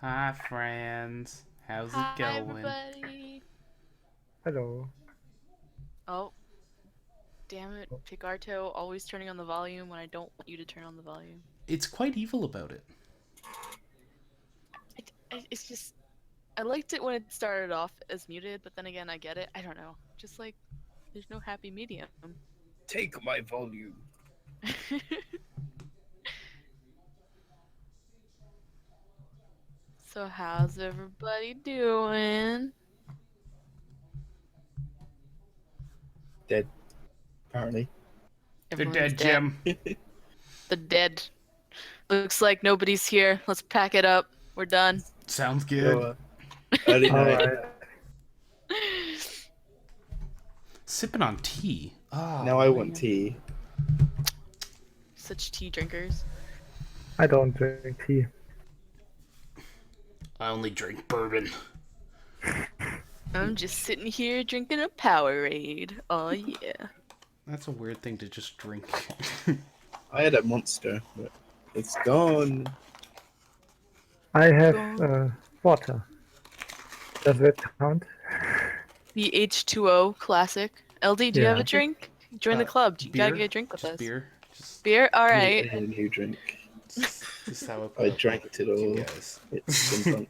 Hi, friends. How's it Hi, going? everybody. Hello. Oh, damn it. Picarto always turning on the volume when I don't want you to turn on the volume. It's quite evil about it. It's just, I liked it when it started off as muted, but then again, I get it. I don't know. Just like, there's no happy medium. Take my volume. So, how's everybody doing? Dead, apparently. They're Everyone's dead, dead. Jim. The dead. Looks like nobody's here. Let's pack it up. We're done. Sounds So, good. early night. Alright. Sipping on tea. Oh, Now I want man. tea. Such tea drinkers. I don't drink tea. I only drink bourbon. I'm just sitting here drinking a Powerade. Oh, yeah. That's a weird thing to just drink. I had a monster, but it's gone. I have Go. water. Does that count? The H2O classic. LD, do you have Yeah. a drink? Join the club. You gotta Beer? get a drink with Just us. beer. Just Beer? I Alright. need a new drink. this is how I drank it all. you guys. It's been drunk.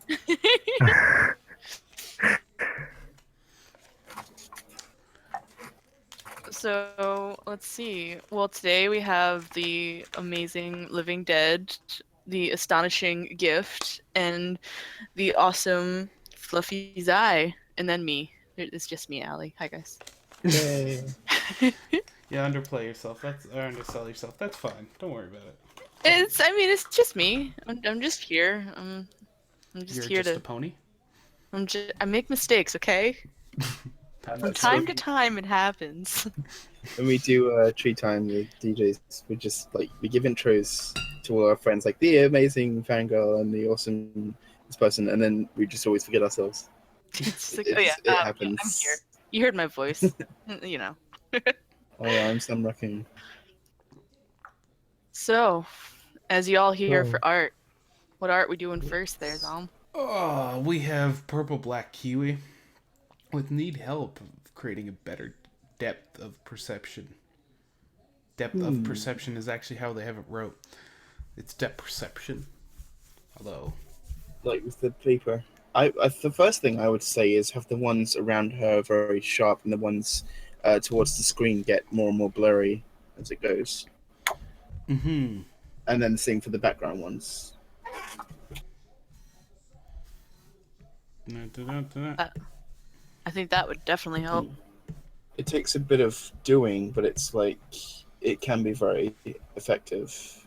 So, let's see. Well, today we have the amazing Living Dead, the astonishing Gift, and the awesome Fluffy Zai, and then me. It's just me, Allie. Hi, guys. Yay. Yeah, underplay yourself. Or undersell yourself. That's fine. Don't worry about it. It's just me. I'm just here. I'm just You're here just to. a pony? I make mistakes, okay? From That's time so- to time, it happens. When we do tree time with DJs, we just we give intros to all our friends, like the amazing fangirl and the awesome this person, and then we just always forget ourselves. It's like, It, oh yeah, it yeah, happens. I'm here. You heard my voice. You know. Oh yeah, I'm Sam Racking. So, as you all here So, for art, what art we doing first there, Zom? Oh, we have purple black kiwi with need help of creating a better depth of perception. Depth of perception is actually how they have it wrote. It's depth perception. Although, Like with the paper. The first thing I would say is have the ones around her very sharp, and the ones towards the screen get more and more blurry as it goes. mm-hmm. And then the same for the background ones. I think that would definitely help. It takes a bit of doing, but it's like it can be very effective.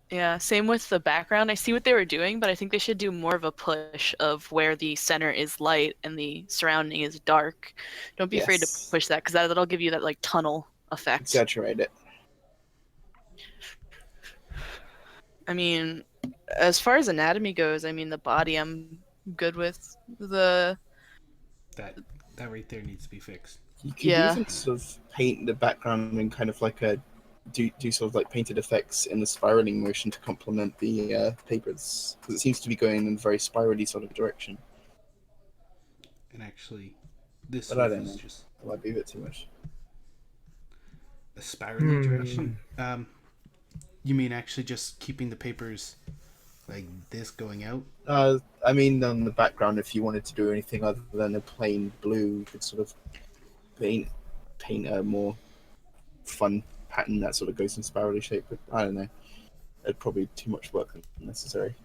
Yeah, same with the background. I see what they were doing, but I think they should do more of a push of where the center is light and the surrounding is dark. Don't be afraid to Yes. push that, because that'll give you that like tunnel effect. Exaggerate it. I mean, as far as anatomy goes, I mean the body I'm good with. The That right there needs to be fixed. You could Yeah. even sort of paint the background in kind of like a do sort of like painted effects in the spiraling motion to complement the papers, because it seems to be going in a very spirally sort of direction. And actually, this But I leaf don't is know. just That might be a bit too much. a spiraling direction. You mean actually just keeping the papers like this going out? I mean, on the background, if you wanted to do anything other than a plain blue, you could sort of paint a more fun pattern that sort of goes in spirally shape. But I don't know. It'd probably be too much work necessary.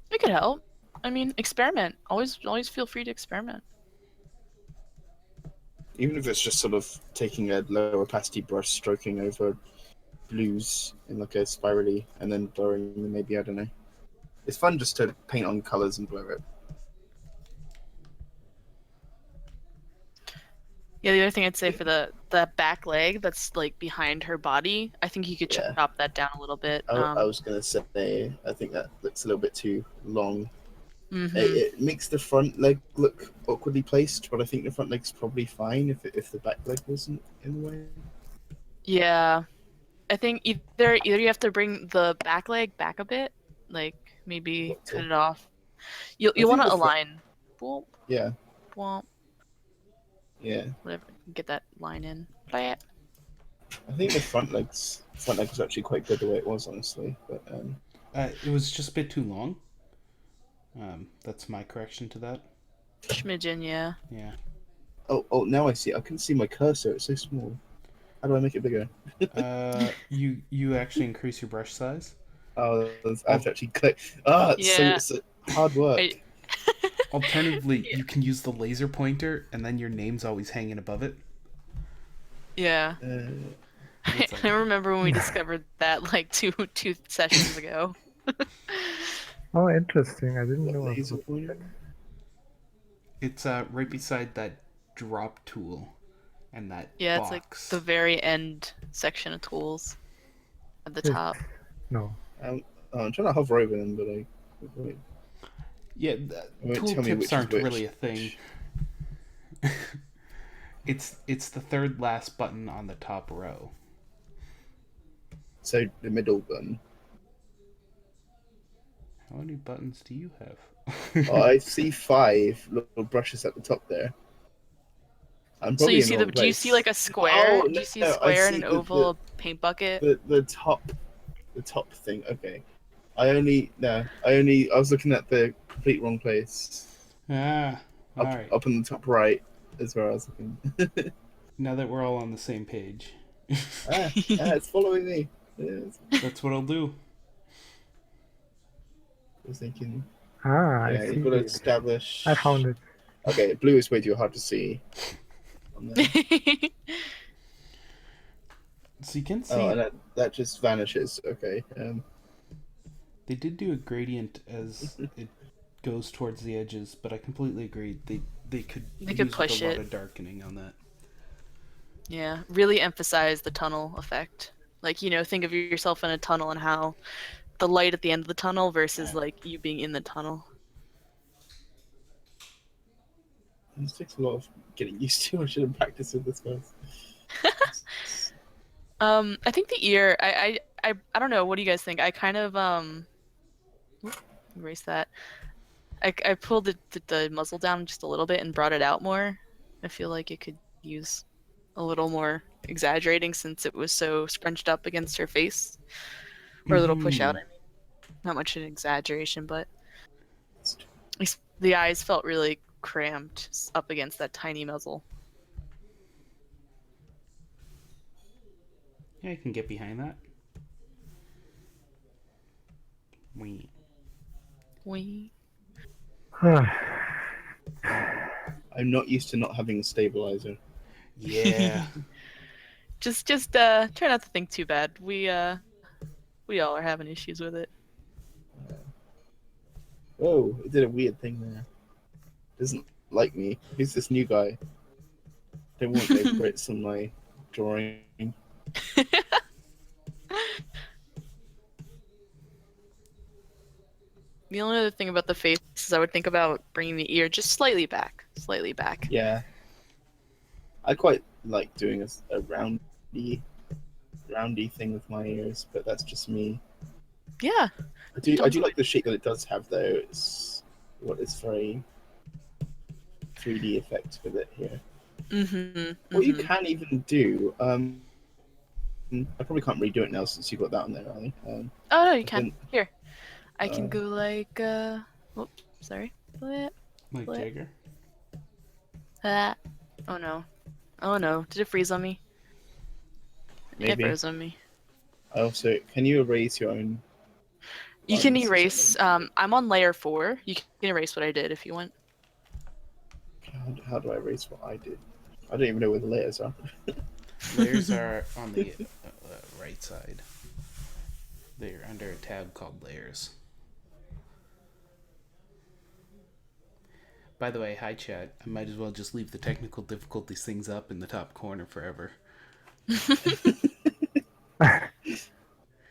It could help. I mean, experiment. Always feel free to experiment. Even if it's just sort of taking a low opacity brush, stroking over blues in like a spirally, and then blurring them, maybe, I don't know. It's fun just to paint on colors and blur it. Yeah, the other thing I'd say for the back leg that's like behind her body, I think you could Yeah. chop that down a little bit. I was gonna say, I think that looks a little bit too long. Mhm. It makes the front leg look awkwardly placed, but I think the front leg's probably fine if the back leg wasn't in the way. Yeah, I think either you have to bring the back leg back a bit, Like maybe What cut tool? it off. You'll I think want to the align. Boop, Yeah, boop, yeah. whatever. Get that line in. Blah. I think the front legs was actually quite good the way it was, honestly. But It was just a bit too long. That's my correction to that. Schmidgen, yeah. Yeah. oh, now I see. I can see my cursor. It's so small. How do I make it bigger? You actually increase your brush size. Oh, I have to actually click. Ah, Yeah. it's hard work. I, Alternatively, Yeah. you can use the laser pointer, and then your name's always hanging above it. yeah. It's like I remember when we discovered that like two sessions ago. Oh, interesting. I didn't What know laser about pointer? that. it's right beside that drop tool and that Yeah, it's like box. the very end section of tools at the Wait, top. no. I'm trying to hover over them, but wait, Yeah, it won't tool tell me tips which is aren't which. really a thing. It's the third last button on the top row. So the middle button. How many buttons do you have? Oh, I see 5 little brushes at the top there. I'm So probably you in see the the wrong do you place. see like a square? Oh Do no, you see a no, I square and see an oval, a paint bucket? the top thing. Okay, I was looking at the complete wrong place. Ah, all right. Up in the top right is where I was looking. Now that we're all on the same page, It's following me. It is. that's what I'll do. I was thinking, Ah, I yeah, see you've got to it. establish. I found it. Okay, blue is way too hard to see. On there. So you can see Oh, and that just vanishes. Okay. they did do a gradient as it goes towards the edges, but I completely agree. They could They could use push with a lot it. of darkening on that. Yeah, really emphasize the tunnel effect. Like, think of yourself in a tunnel and how the light at the end of the tunnel versus like you being in the tunnel. This takes a lot of getting used to. I should have practiced with this first. I think the ear. I don't know. What do you guys think? I kind of erase that. I pulled the muzzle down just a little bit and brought it out more. I feel like it could use a little more exaggerating since it was so scrunched up against her face, or a little push out. I mean, not much an exaggeration, but the eyes felt really cramped up against that tiny muzzle. Yeah, I can get behind that. Wee. We. I'm not used to not having a stabilizer. Yeah. Just try not to think too bad. We all are having issues with it. Whoa, it did a weird thing there. Doesn't like me. Who's this new guy? Don't want no Brits on my drawing. The only other thing about the face is I would think about bringing the ear just slightly back. Slightly back. Yeah. I quite like doing a roundy thing with my ears, but that's just me. Yeah. I do Totally. like the shape that it does have though. It's very 3D effect with it here. Mm-hmm. What you can even do, I probably can't redo it now since you got that on there, Ali. Oh no, you can. then- Here. I can go like whoops, sorry. Like What? Jagger. Oh no. Oh no. Did it freeze on me? Maybe. It froze on me. Also, can you erase your own? You can lines or erase something? I'm on layer 4. You can erase what I did if you want. How do I erase what I did? I don't even know where the layers are. Layers are on the right side. They're under a tab called Layers. By the way, hi chat. I might as well just leave the technical difficulties things up in the top corner forever.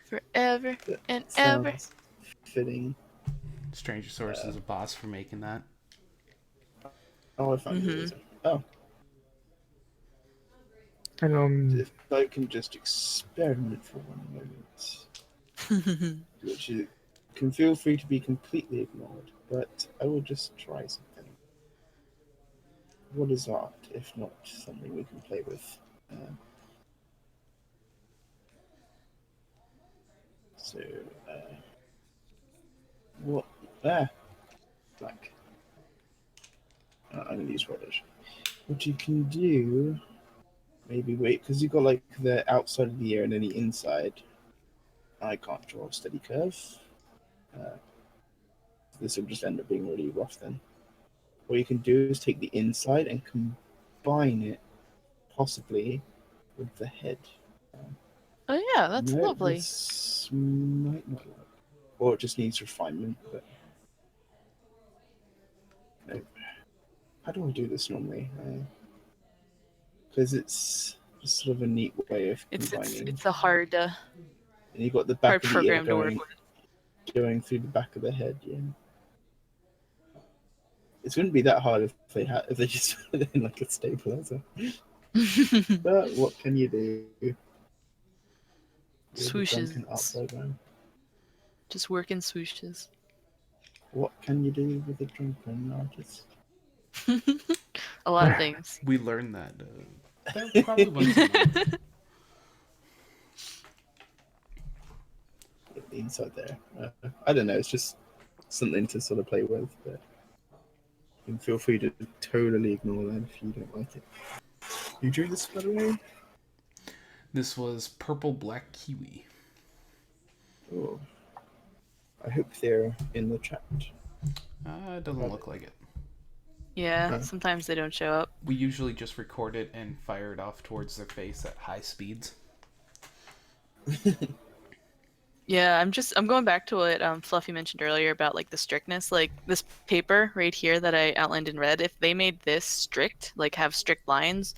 Forever and ever. Sounds fitting. Stranger Source is a boss for making that. Oh, I found the laser. Oh, And if I can just experiment for 1 moment. can feel free to be completely ignored, but I will just try something. What is art, if not something we can play with? So, what? Black. I'm gonna use reddish. What you can do, maybe wait, because you've got like the outside of the ear and then the inside. I can't draw a steady curve. This will just end up being really rough then. What you can do is take the inside and combine it, possibly, with the head. Oh yeah, that's No, lovely. This might not work. Or it just needs refinement, but no. How do I do this normally? Because it's just sort of a neat way of combining. It's a hard And you got the back hard of the ear program to work with. going through the back of the head. Yeah, it wouldn't be that hard if they just put it in like a stabilizer. But what can you do? With a drunken art Swooshes. program? Just working swooshes. What can you do with a drunken artist? A lot of things. We learned that probably once a month. The inside there. I don't know. It's just something to sort of play with, but you can feel free to totally ignore that if you don't like it. You drew this, by the way? This was purple black kiwi. Oh. I hope they're in the chat. It doesn't look like it. Yeah, sometimes they don't show up. We usually just record it and fire it off towards their face at high speeds. Yeah, I'm going back to what Fluffy mentioned earlier about like the strictness. Like this paper right here that I outlined in red, if they made this strict, like have strict lines,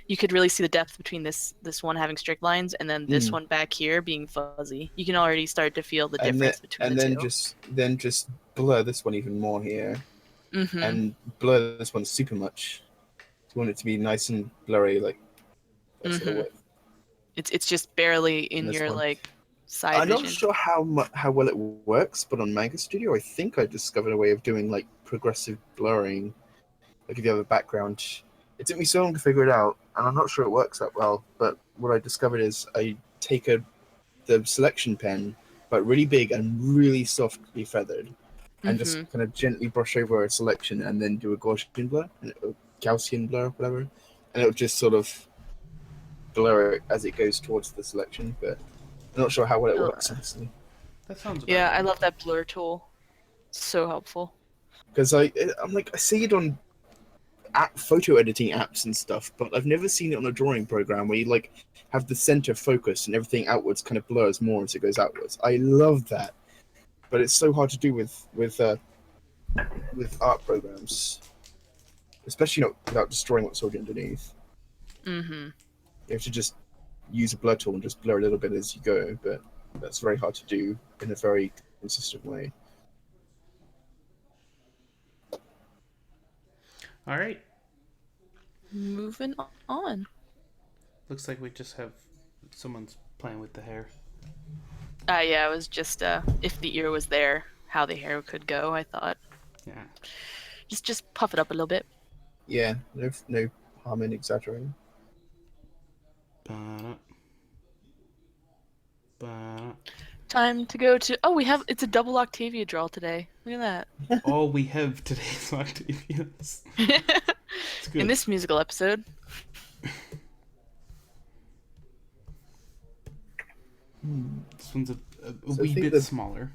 you could really see the depth between this one having strict lines and then this one back here being fuzzy. You can already start to feel the difference between the two. Then just blur this one even more here. Mm-hmm. And blur this one super much. You want it to be nice and blurry, like that sort of width. It's just barely in your one. like side I'm vision. not sure how well it works, but on Manga Studio, I think I discovered a way of doing like progressive blurring. Like if you have a background, it took me so long to figure it out, and I'm not sure it works that well. But what I discovered is I take the selection pen, but really big and really softly feathered, and just kind of gently brush over a selection, and then do a Gaussian blur, Gaussian blur, whatever, and it'll just sort of blur it as it goes towards the selection. But I'm not sure how well it works, honestly. That sounds about Yeah, right. I love that blur tool. It's so helpful. Because I'm like, I see it on photo editing apps and stuff, but I've never seen it on a drawing program where you like have the center focus and everything outwards kind of blurs more as it goes outwards. I love that, but it's so hard to do with art programs, especially not without destroying what's already underneath. You have to just use a blur tool and just blur a little bit as you go, but that's very hard to do in a very consistent way. All right. Moving on. Looks like we just have someone's playing with the hair. Yeah, it was just if the ear was there, how the hair could go. I thought. Yeah. Just puff it up a little bit. Yeah, no harm in exaggerating. Ba-da. Ba-da. Time to go to. Oh, it's a double Octavia draw today. Look at that. All we have today's Octavians. It's good. In this musical episode. This one's a So wee bit smaller.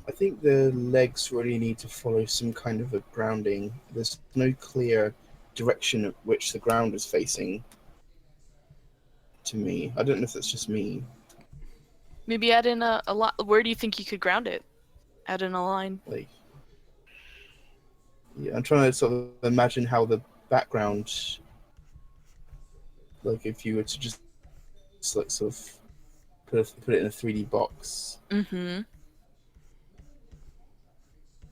I think the legs really need to follow some kind of a grounding. There's no clear direction at which the ground is facing to me. I don't know if that's just me. Maybe add in a lot. Where do you think you could ground it? Add in a line. Like, yeah, I'm trying to sort of imagine how the background, like if you were to just like sort of put it in a 3D box. Mm-hmm.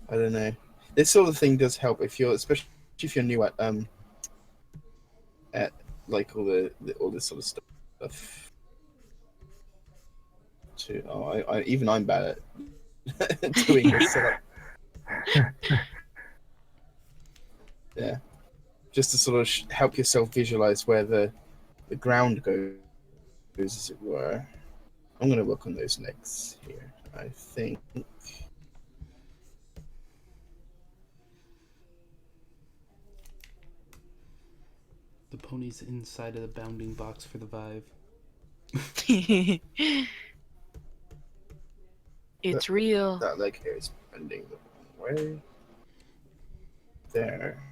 I don't know. This sort of thing does help especially if you're new at like all this sort of stuff. Even I'm bad at doing this setup. Yeah, just to sort of help yourself visualize where the ground goes, as it were. I'm going to work on those legs here, I think. The pony's inside of the bounding box for the vibe. It's real. That leg here is bending the wrong way. There.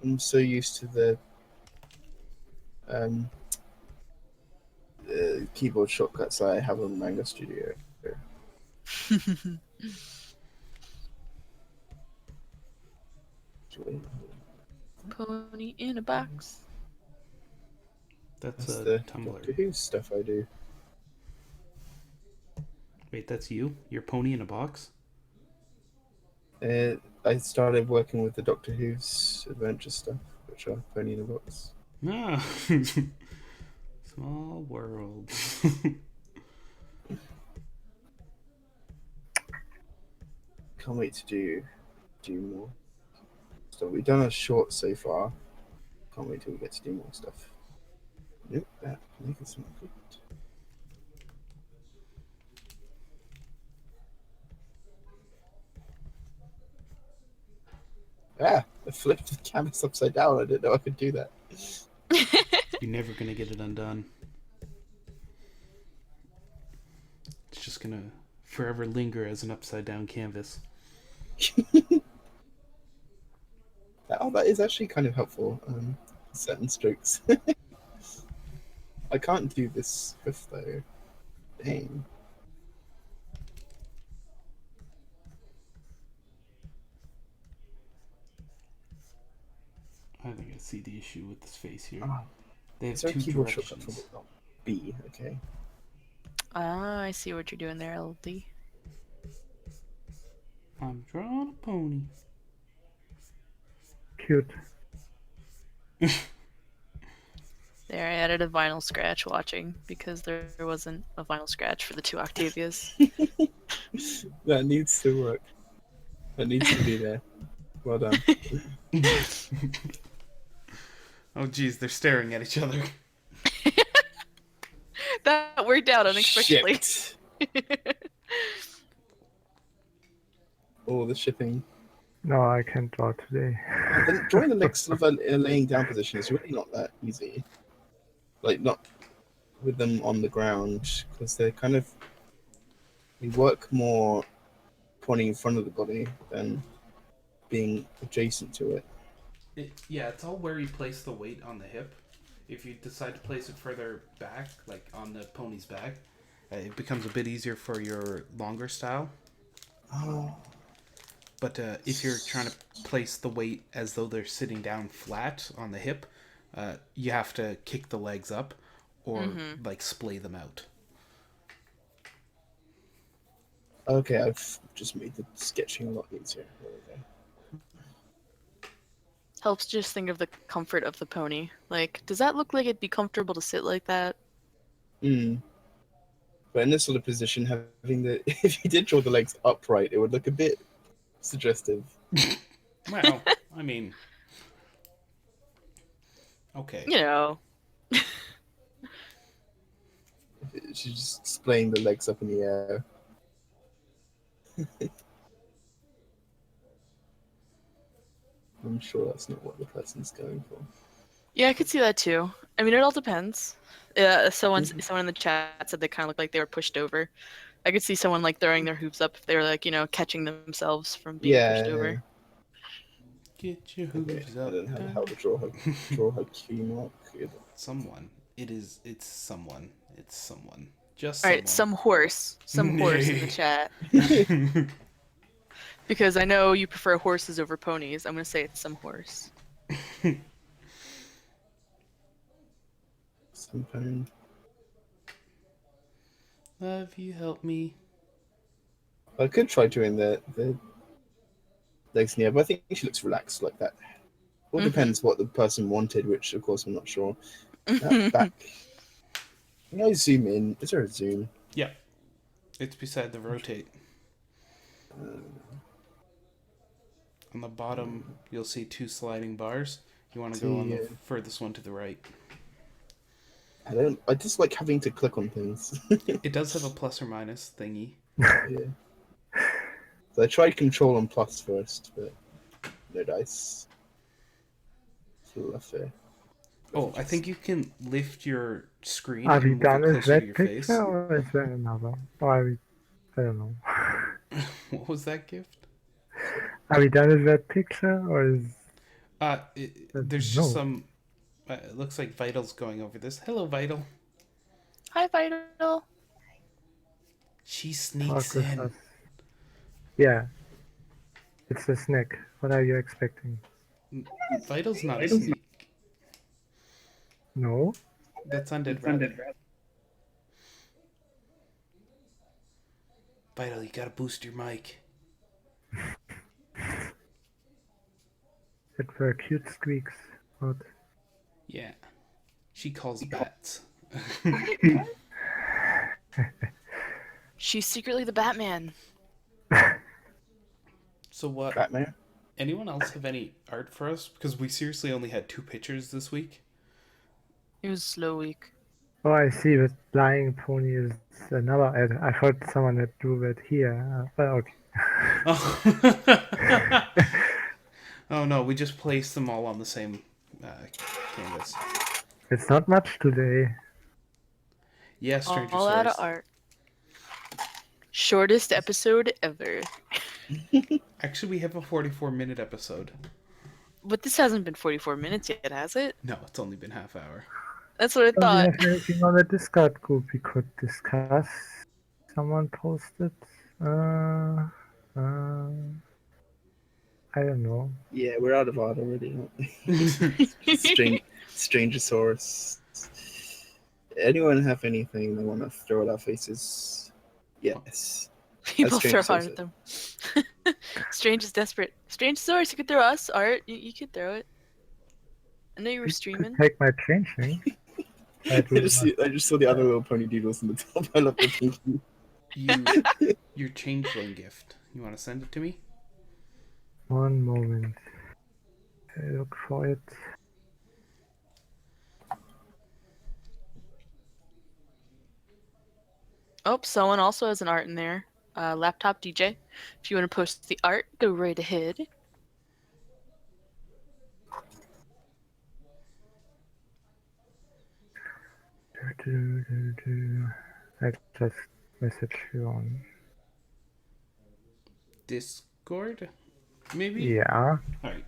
I'm so used to the keyboard shortcuts I have on Mango Studio. Pony in a box. That's That's a the Tumblr. Doctor Who stuff I do. Wait, that's you? Your pony in a box? I started working with the Doctor Who's adventure stuff, which are Pony in a Box. Ah. Small world. Can't wait to do more. So we've done a short so far. Can't wait till we get to do more stuff. Nope, that make it smell good. Ah, I flipped the canvas upside down. I didn't know I could do that. You're never gonna get it undone. It's just gonna forever linger as an upside down canvas. That is actually kind of helpful. Certain strokes. I can't do this hoof though. Dang. I think I see the issue with this face here. Ah, They have is there a two keyboard shortcut directions. for B? Okay. Ah, I see what you're doing there, LD. I'm drawing a pony. Cute. There, I added a vinyl scratch watching because there wasn't a vinyl scratch for the two Octavias. That needs to work. That needs to be there. Well done. Oh geez, they're staring at each other. That worked out unexpectedly. Shipped. Oh, the shipping. No, I can't draw today. Then drawing the legs sort of in a laying down position is really not that easy. Like, not with them on the ground, because they're kind of. They work more pointing in front of the body than being adjacent to it. Yeah, it's all where you place the weight on the hip. If you decide to place it further back, like on the pony's back, it becomes a bit easier for your longer style. Oh. But if you're trying to place the weight as though they're sitting down flat on the hip, you have to kick the legs up or like splay them out. Okay, I've just made the sketching a lot easier. There we go. Helps just think of the comfort of the pony. Like, does that look like it'd be comfortable to sit like that? But in this sort of position, having the if you did draw the legs upright, it would look a bit suggestive. Well, I mean, okay. You know. She's just displaying the legs up in the air. I'm sure that's not what the person's going for. Yeah, I could see that too. I mean, it all depends. Someone in the chat said they kind of looked like they were pushed over. I could see someone like throwing their hooves up if they were like, you know, catching themselves from being pushed over. Get your Okay, hooves I up. don't know how to draw her key mark. Someone. It's someone. It's someone. Just All right, someone. some horse in the chat. Because I know you prefer horses over ponies. I'm gonna say it's some horse. Some pony. Love you, help me. I could try doing the legs in the air, but I think she looks relaxed like that. All depends what the person wanted, which of course I'm not sure. Back. Can I zoom in? Is there a zoom? Yeah, it's beside the rotate. On the bottom, you'll see 2 sliding bars. You want to go on the furthest one to the right. I just like having to click on things. It does have a plus or minus thingy. Yeah. So I tried Control and Plus first, but no dice. Fluffy. Oh, I think you can lift your screen Are and we move done it with closer to that your picture face. or is there another? Or are we... I don't know. What was that gift? Are we done with that picture or is... There's No. just some... it looks like Vital's going over this. Hello, Vital. Hi, Vital. She sneaks Talk with in. us? Yeah. It's a snake. What are you expecting? Vital's not a sneak. No? That's Undead Rabbit. Vital, you gotta boost your mic. It were cute squeaks. What? Yeah. She calls bats. She's secretly the Batman. So what? Batman? Anyone else have any art for us? Because we seriously only had 2 pictures this week. It was a slow week. Oh, I see. The flying pony is another ad. I thought someone had drew that here. But okay. Oh. Oh no, we just placed them all on the same canvas. It's not much today. Yeah, Stranger All out of Stories. art. Shortest episode ever. Actually, we have a 44-minute episode. But this hasn't been 44 minutes yet, has it? No, it's only been half hour. That's what I Do we thought. have anything on the Discord group we could discuss? Someone posted. I don't know. Yeah, we're out of art already, aren't we? Strangosaurus. Anyone have anything they want to throw at our faces? Yes. People Strange throw art Source. at them. Strange is desperate. Strange source, you could throw us art. You could throw it. I know you were You streaming. could take my change thing. I just saw the other little pony doodles in the top. I love the pinky. Your changeling gift. You want to send it to me? One moment. I look for it. Oh, someone also has an art in there. Laptop DJ. If you want to post the art, go right ahead. I just message you on. Discord? Maybe? Yeah. Alright.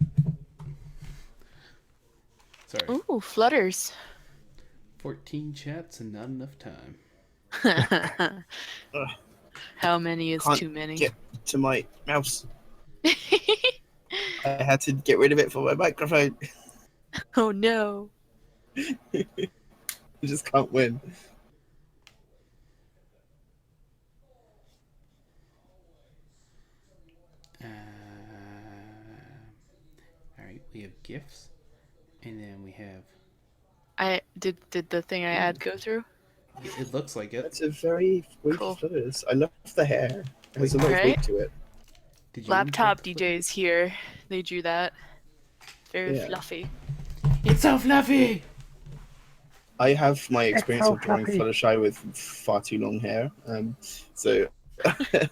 Sorry. Ooh, flutters. 14 chats and not enough time. How many is Can't too many? Get to my mouse. I had to get rid of it for my microphone. Oh no. You just can't win. Alright, we have gifts. And then we have... I did the thing I had go through? It looks like it. That's a very weird Cool. flutters. I love the hair. It has a lot of Right? weight to it. Did you Laptop import the DJ is here. They drew that. Very Yeah. fluffy. footage? It's so fluffy! I have my experience so of drawing fluffy. Fluttershy with far too long hair. So, but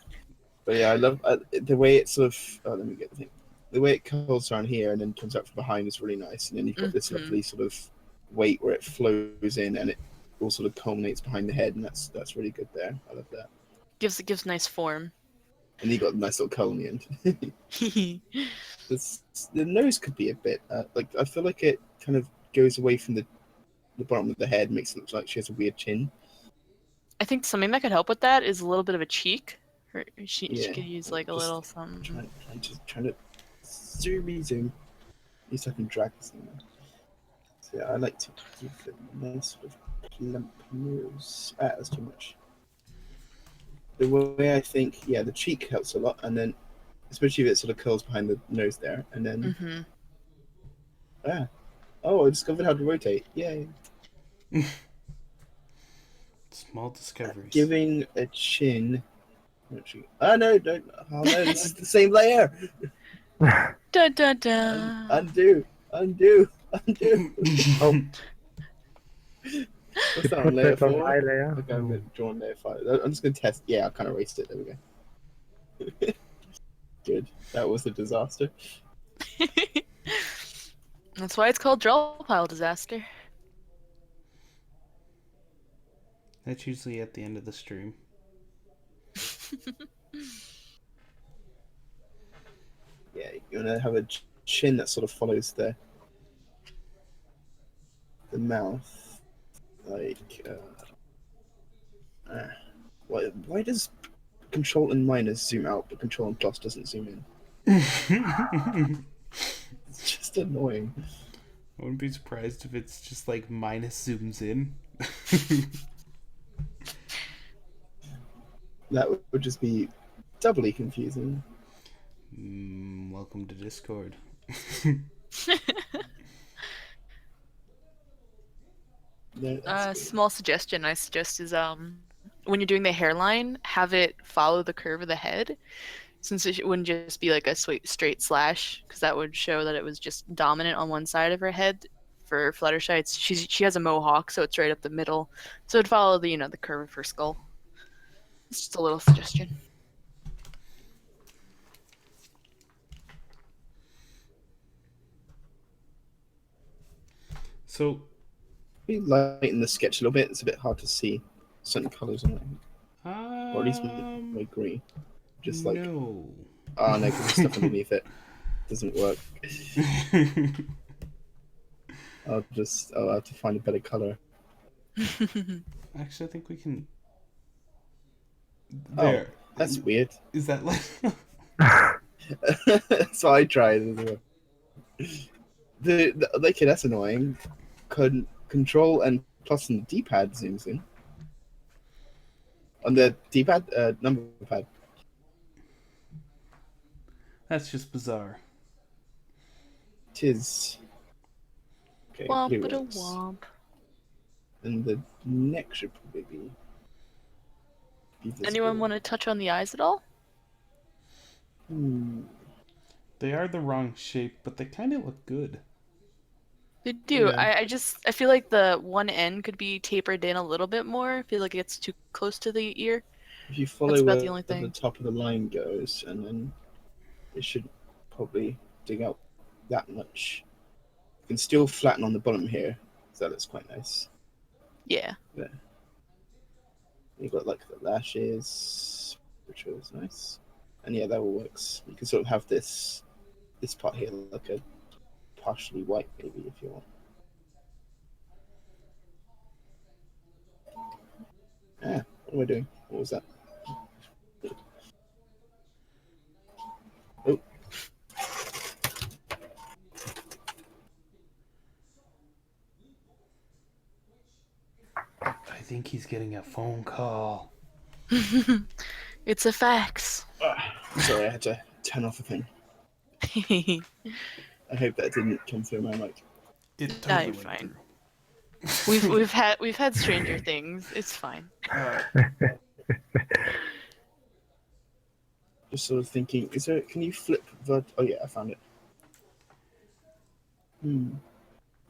yeah, I love the way it sort of. Oh, let me get the thing. The way it curls around here and then comes out from behind is really nice. And then you've got this Mhm. lovely sort of weight where it flows in and it all sort of culminates behind the head, and that's really good there. I love that. Gives nice form. And you got a nice little curl in the end. The nose could be a bit like I feel like it kind of goes away from the bottom of the head, makes it look like she has a weird chin. I think something that could help with that is a little bit of a cheek. She Yeah, could use like a just little something. Trying to zoom. At least I can drag this thing. So yeah, I like to give it a nice sort of plump nose. That's too much. The way I think, yeah, the cheek helps a lot, and then especially if it sort of curls behind the nose there, and then Mm-hmm. oh, I discovered how to rotate. Yay! Small discoveries. Giving a chin. Oh no! Don't. Oh no! This is the same layer. Dun dun dun. Undo. Undo. Undo. Oh, What's you that on put layer that on 4? my layer. Okay, Oh. I'm drawn layer 5. I'm just gonna test. Yeah, I kind of erased it. There we go. Good. That was a disaster. That's why it's called draw pile disaster. That's usually at the end of the stream. Yeah, you want to have a chin that sort of follows the mouth, like. Why does Control and minus zoom out, but Control and plus doesn't zoom in? It's just annoying. I wouldn't be surprised if it's just like minus zooms in. That would just be doubly confusing. Welcome to Discord. Small suggestion I suggest is when you're doing the hairline, have it follow the curve of the head, since it wouldn't just be like a straight slash, because that would show that it was just dominant on one side of her head. For Fluttershy, she has a mohawk, so it's right up the middle, so it'd follow the the curve of her skull. It's just a little suggestion. So, Maybe lighten the sketch a little bit. It's a bit hard to see certain colors on it, or at least my green. Just like no. oh no, because there's stuff underneath it doesn't work. I'll have to find a better color. Actually, I think we can. There. Oh, that's weird. Is that like? So I tried as well. Okay, that's annoying. Control and plus on the D-pad zooms in. On the D-pad, number pad. That's just bizarre. Tis. Okay, blue Womp works. womp. And the neck should probably be visible. Anyone want to touch on the eyes at all? They are the wrong shape, but they kind of look good. They do. Yeah. I feel like the one end could be tapered in a little bit more. I feel like it gets too close to the ear. If you follow That's about where the only thing. the top of the line goes, and then it should probably dig out that much. You can still flatten on the bottom here, so that looks quite nice. Yeah. You've got like the lashes, which was nice. And yeah, that all works. You can sort of have this part here like a partially white maybe if you want. Ah, what am I doing? What was that? Oh. I think he's getting a phone call. It's a fax. Sorry, I had to turn off the thing. I hope that didn't come through my mic. It Nah, totally you're went fine. through. We've had stranger things. It's fine. Just sort of thinking, can you flip oh yeah, I found it.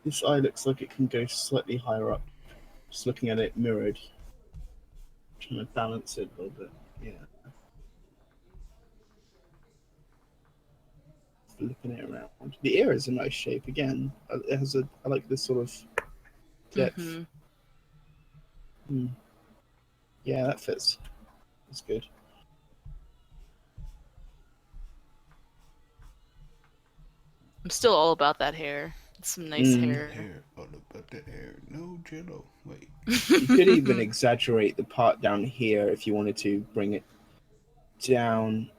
This eye looks like it can go slightly higher up. Just looking at it mirrored. Trying to balance it a little bit. Yeah. Flipping it around. The ear is a nice shape again. It has I like this sort of depth. Yeah, that fits. That's good. I'm still all about that hair. It's some nice hair. Hair, all about the hair. No jello. Wait. You could even exaggerate the part down here if you wanted to bring it down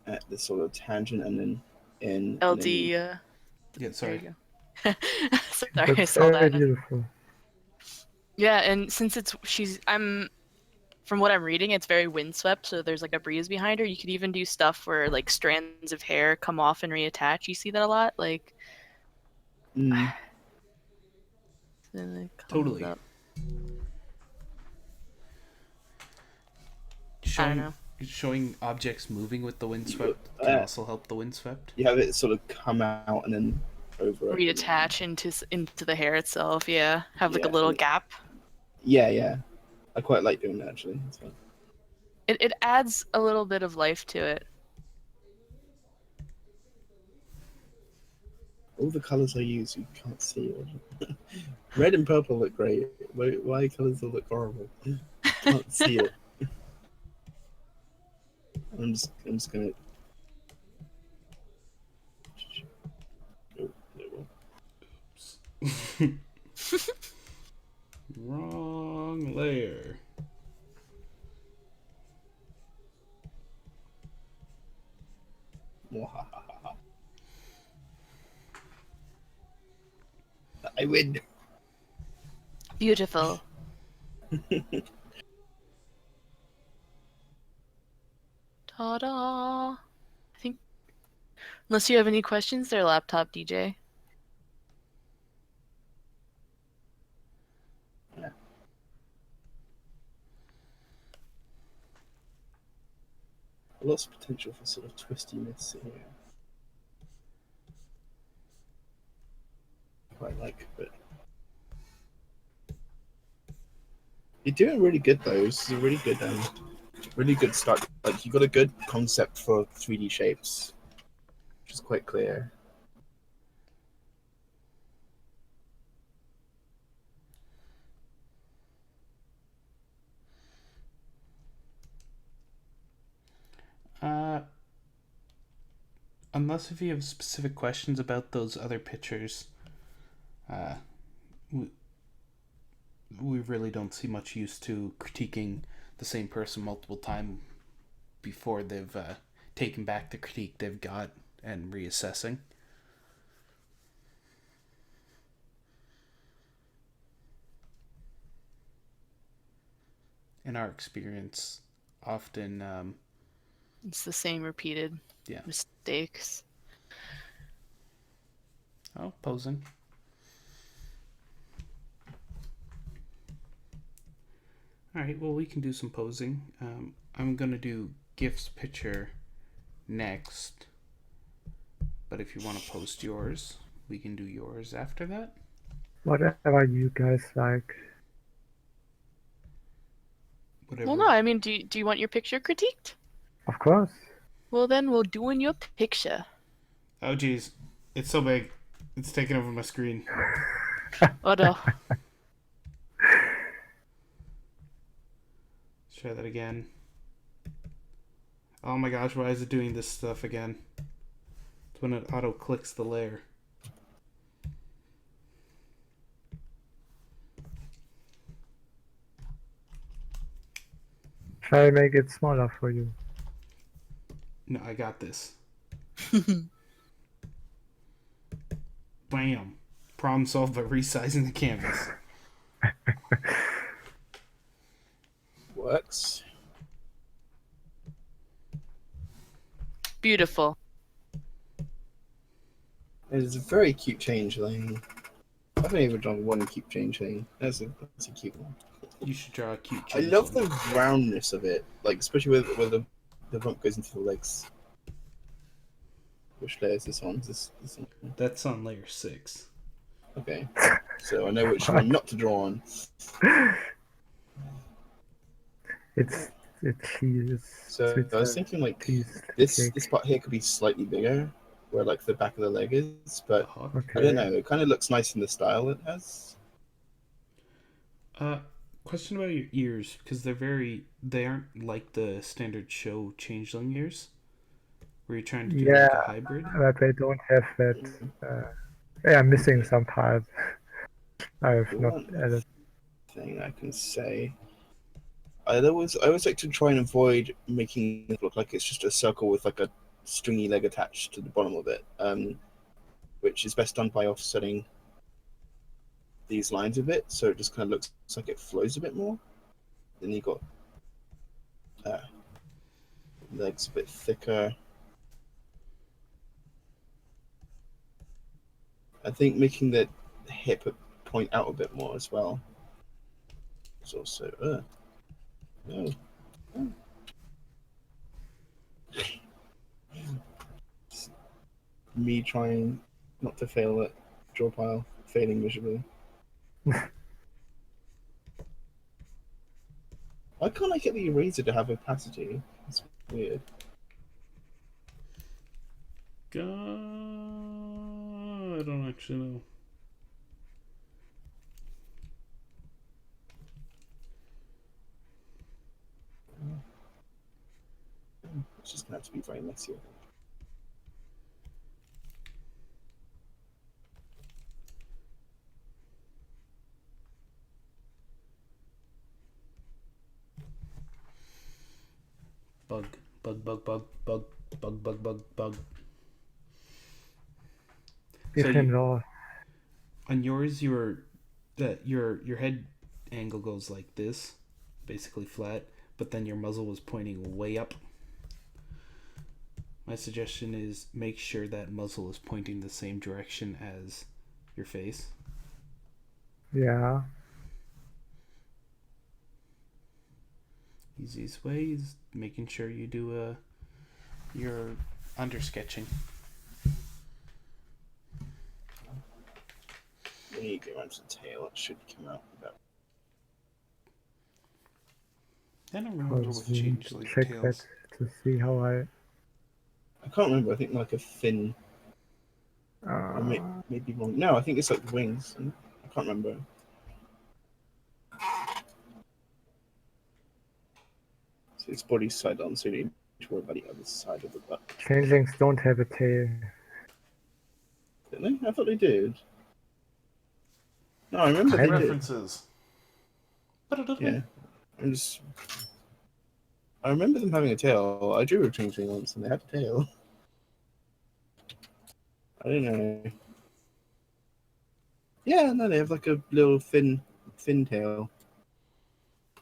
at the sort of tangent and then in. LD. Yeah, There sorry. you go. Sorry, I That's saw very that. beautiful. Yeah, and since from what I'm reading, it's very windswept, so there's like a breeze behind her. You could even do stuff where like strands of hair come off and reattach. You see that a lot, like. Then it comes Totally. up. I don't know. showing objects moving with the windswept You- can uh, also help the windswept. You have it sort of come out and then over. Reattach into the hair itself. Yeah, have like a Yeah. little gap. Yeah. I quite like doing that actually. It's fun. It adds a little bit of life to it. All the colours I use, you can't see. Red and purple look great. Why colours all look horrible? Can't see it. I'm just gonna. Oh, there we go. Wrong layer. Mwahaha. I win. Beautiful. Ta-da! I think, unless you have any questions, there, laptop DJ. Lots of potential for sort of twistiness here. Quite like, but you're doing really good though. This is a really good start. Like you got a good concept for 3D shapes, which is quite clear. Unless if you have specific questions about those other pictures, we really don't see much use to critiquing the same person multiple times before they've taken back the critique they've got and reassessing. In our experience, often It's the same repeated mistakes. Oh, posing. Alright, well, we can do some posing. I'm going to do GIF's picture next. But if you want to post yours, we can do yours after that. Whatever you guys like. Whatever. Well, no, I mean, do you want your picture critiqued? Of course. Well, then we'll do in your picture. Oh, geez. It's so big. It's taking over my screen. Oh, no. Let's try that again. Oh my gosh, why is it doing this stuff again? It's when it auto-clicks the layer. Shall I make it smaller for you? No, I got this. Bam. Problem solved by resizing the canvas. Works. Beautiful. It's a very cute change lane. I haven't even done one cute change lane. That's a cute one. You should draw a cute I change love line. the roundness of it, like especially where the bump goes into the legs. Which layer is this on? This one? That's on layer 6. Okay, so I know which one not to draw on. It's cheese. So Sweet I was side thinking like cheese this cake. part here could be slightly bigger, where like the back of the leg is, but Uh-huh. Okay. I don't know. It kind of looks nice in the style it has. Question about your ears, because they aren't like the standard show changeling ears, where you're trying to do like Yeah. a hybrid. But they don't have that. They are missing some part. I have The not one added. thing I can say, I always like to try and avoid making it look like it's just a circle with like a stringy leg attached to the bottom of it, which is best done by offsetting these lines a bit, so it just kind of looks like it flows a bit more. Then you got legs a bit thicker. I think making the hip point out a bit more as well. It's also no. me trying not to fail at draw pile, failing miserably. Why can't I get the eraser to have opacity? It's weird. I don't actually know. It's just gonna have to be very messy. I think. Bug. Give So him law. on yours, your head angle goes like this, basically flat, but then your muzzle was pointing way up. My suggestion is make sure that muzzle is pointing the same direction as your face. Yeah. Easiest way is making sure you do your under sketching. When you go around to the tail, it should come out about. I don't remember I'll what changed like check that tails. to see how I. I can't remember. I think like a fin. I may be wrong. No, I think it's like the wings. I can't remember. So its body's side on, so you need to worry about the other side of the butt. Changelings don't have a tail. Didn't they? I thought they did. No, I remember they did. References. Yeah. I'm just. I remember them having a tail. I drew a changeling once, and they had a tail. I don't know. Yeah, no, they have like a little fin tail,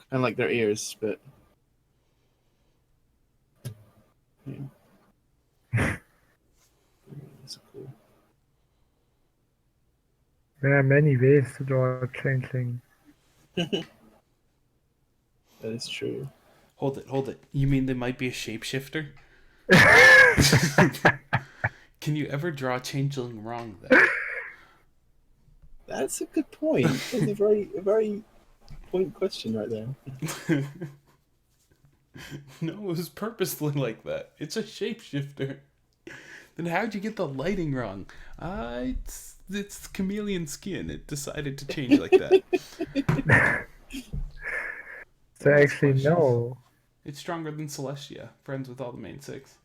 kind of like their ears, but yeah. That's cool. There are many ways to draw a changeling. That is true. Hold it. You mean they might be a shapeshifter? Can you ever draw a changeling wrong then? That's a good point. That's a very point question right there. No, it was purposely like that. It's a shapeshifter. Then how'd you get the lighting wrong? It's chameleon skin. It decided to change like that. So actually, no. It's stronger than Celestia, friends with all the main six.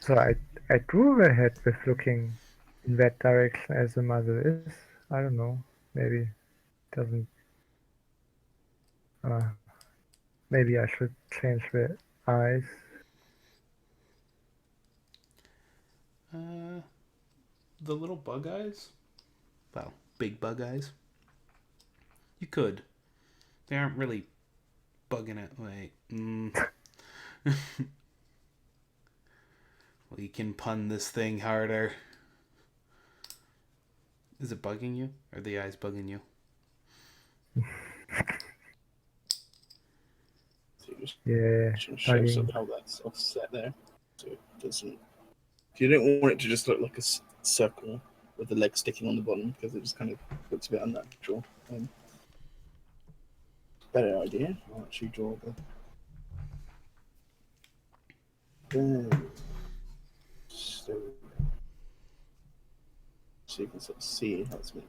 So I drew a head with looking in that direction as the mother is. I don't know. Maybe it doesn't. Maybe I should change the eyes. The little bug eyes? Well, big bug eyes. You could. They aren't really bugging it. Wait. We can pun this thing harder. Is it bugging you? Or are the eyes bugging you? So just Yeah. show sort of how that's offset there, so it doesn't. You don't want it to just look like a circle with the leg sticking on the bottom because it just kind of looks a bit unnatural. Better idea. I'll actually draw so you can sort of see how it's moving.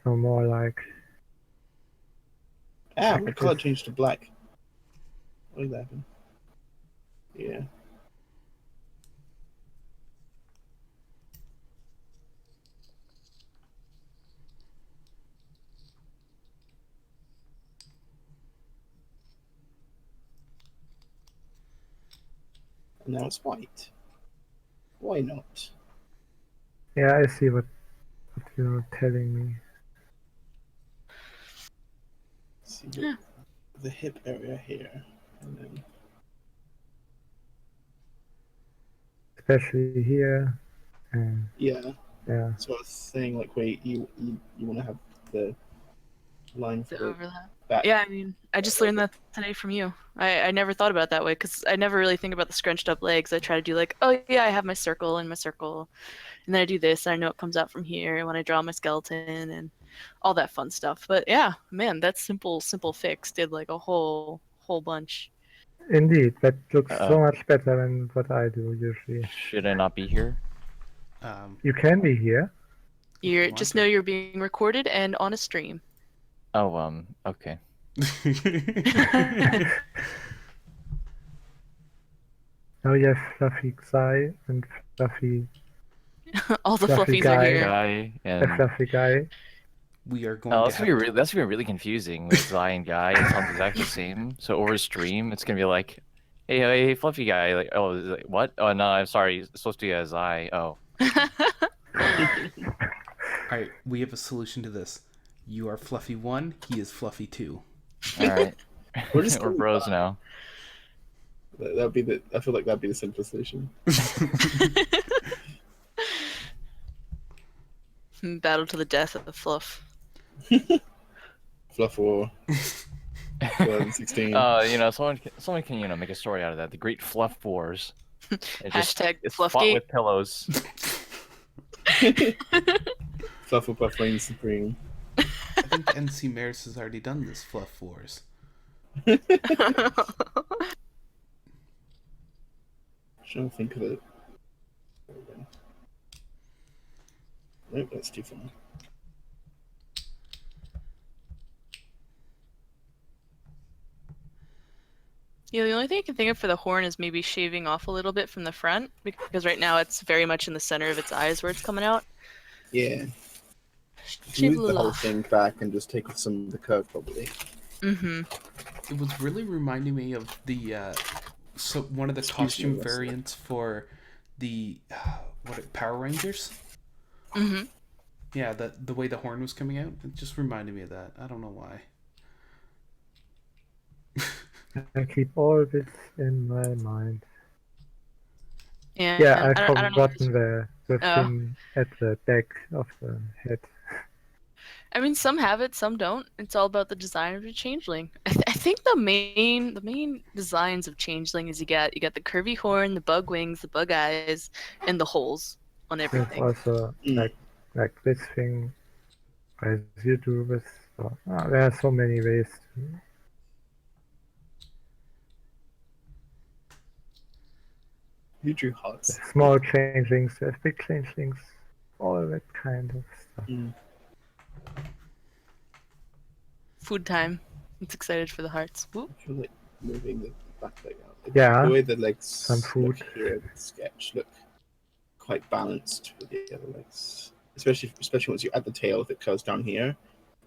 So more like. My color changed to black. What did that happen? Yeah. And now it's white. Why not? Yeah, I see what you're telling me. See the hip area here, and then especially here. And Yeah. yeah, So I was saying, like, wait, you want to have the line for The the overlap. back. Yeah, I mean, I just learned that today from you. I never thought about it that way because I never really think about the scrunched up legs. I try to do like, oh yeah, I have my circle and my circle, and then I do this, and I know it comes out from here when I draw my skeleton and all that fun stuff. But yeah, man, that simple fix did like a whole bunch. indeed, that looks Uh-oh. so much better than what I do usually. Should I not be here? You can be here. You want just to. know you're being recorded and on a stream. Oh, okay. Now you have Fluffy Xai and Fluffy, All the Fluffy fluffies guy. are here. Guy a and Fluffy Guy. We are going oh, to that's have gonna be that's gonna be really confusing with Zai and Guy. It sounds exactly the same. So over stream, it's gonna be like, hey, Fluffy Guy. Like, oh, like, what? Oh no, I'm sorry. It's supposed to be a Zai. Oh, Alright, we have a solution to this. You are Fluffy 1, he is Fluffy 2. all right. We're just We're going bros back. now. That'd be the. I feel like that'd be the simplest solution. Battle to the death of the fluff. Fluff War 2016. Someone can make a story out of that. The Great Fluff Wars. Hashtag It's Fluffgate. fought with pillows. Fluff Puff reigns supreme. I think NC Maris has already done this Fluff Wars. Trying to think of it. Nope, that's too far. Yeah, the only thing I can think of for the horn is maybe shaving off a little bit from the front because right now it's very much in the center of its eyes where it's coming out. Yeah. Shave a Move the little whole off. thing back and just take off some of the curve, probably. Mm-hmm. It was really reminding me of the one of the Excuse me, costume Wesley. variants for the Power Rangers. Mm-hmm. Yeah, the way the horn was coming out, it just reminded me of that. I don't know why. I keep all this in my mind. Yeah, Yeah, I've I don't know. forgotten the Oh. thing at the back of the head. I mean, some have it, some don't. It's all about the design of the changeling. I think the main designs of changeling is you got the curvy horn, the bug wings, the bug eyes, and the holes on There's everything. also Mm. like this thing, as you do with. There are so many ways. Who drew hearts? There's small changelings, there's big changelings, all that kind of stuff. Mm. Food time. It's excited for the hearts. Whoop. I feel like moving the back leg out. Yeah, The way the legs some food. look here in the sketch look quite balanced with the other legs. Especially once you add the tail, if it curves down here,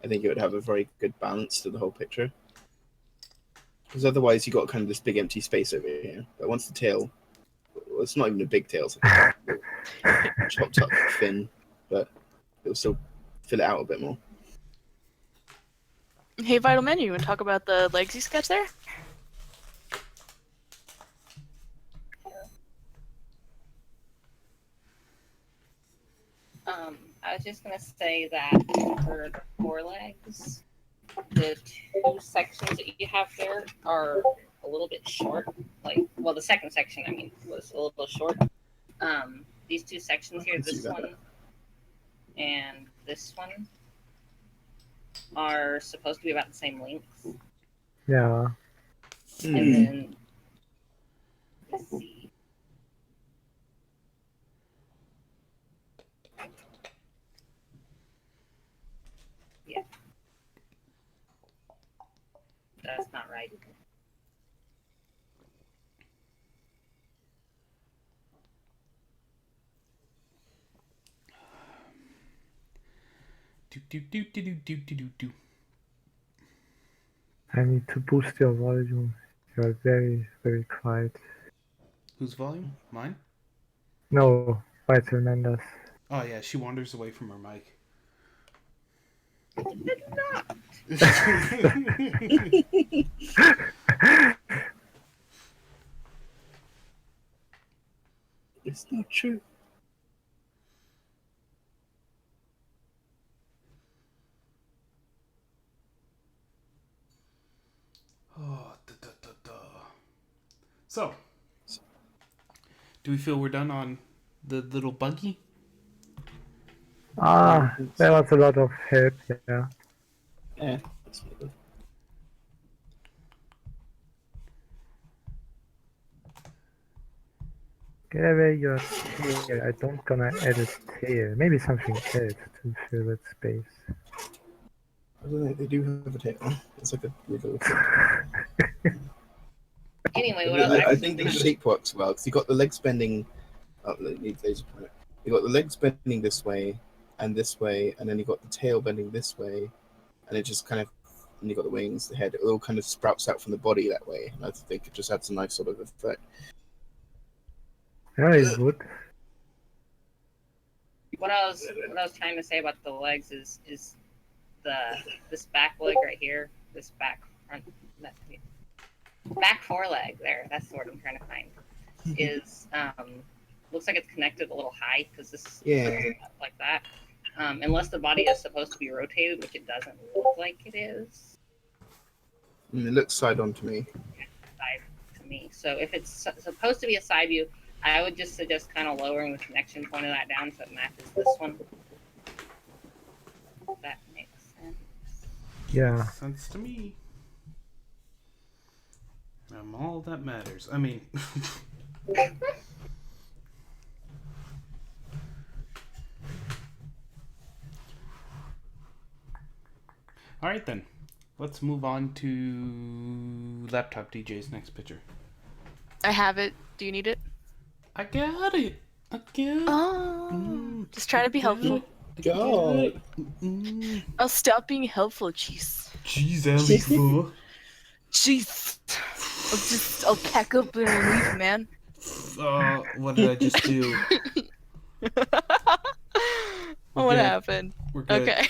I think it would have a very good balance to the whole picture. Because otherwise you got kind of this big empty space over here. But once the tail, well, it's not even a big tail, it's like a chopped up fin, but it'll still fill it out a bit more. Hey, Vital Menu, you want to talk about the legs you sketched there? I was just gonna say that for the forelegs, the two sections that you have there are a little bit short. Well, the second section, I mean, was a little short. These two sections here, I can see this that. one and this one, are supposed to be about the same length. Yeah, And Mm. then, let's see. Yeah. That's not right. Do. I need to boost your volume. You're very, very quiet. Whose volume? Mine? No, Vital Mendes. Oh yeah, she wanders away from her mic. It's not true. Oh, da, da, da, da. So, do we feel we're done on the little buggy? There was a lot of help, yeah. Yeah. That's not good. Get away your tail. I don't gonna add a tail. Maybe something else to fill that space. I don't know. They do have a tail. It's like a weird little thing. Anyway, what else? I think the shape works well because you got the legs bending. Oh, laser pointer. You got the legs bending this way, and then you got the tail bending this way, and it just kind of. And you got the wings, the head. It all kind of sprouts out from the body that way, and I think it just adds a nice sort of effect. Very good. What I was trying to say about the legs is this back leg right here, this back front, back foreleg there. That's the word I'm trying to find. Is looks like it's connected a little high because this is like that. Unless the body is supposed to be rotated, which it doesn't look like it is. It looks side on to me. Side to me. So if it's supposed to be a side view, I would just suggest kind of lowering the connection point of that down so it matches this one. That makes sense. Yeah. Makes sense to me. I'm all that matters. I mean... Alright then. Let's move on to Laptop DJ's next picture. I have it. Do you need it? I got it. I got it. Oh, just trying to be helpful. God. I'll stop being helpful. Jeez. Jeez, Alice. Jeez. I'll pack up and leave, man. What did I just do? What happened? We're good. Okay.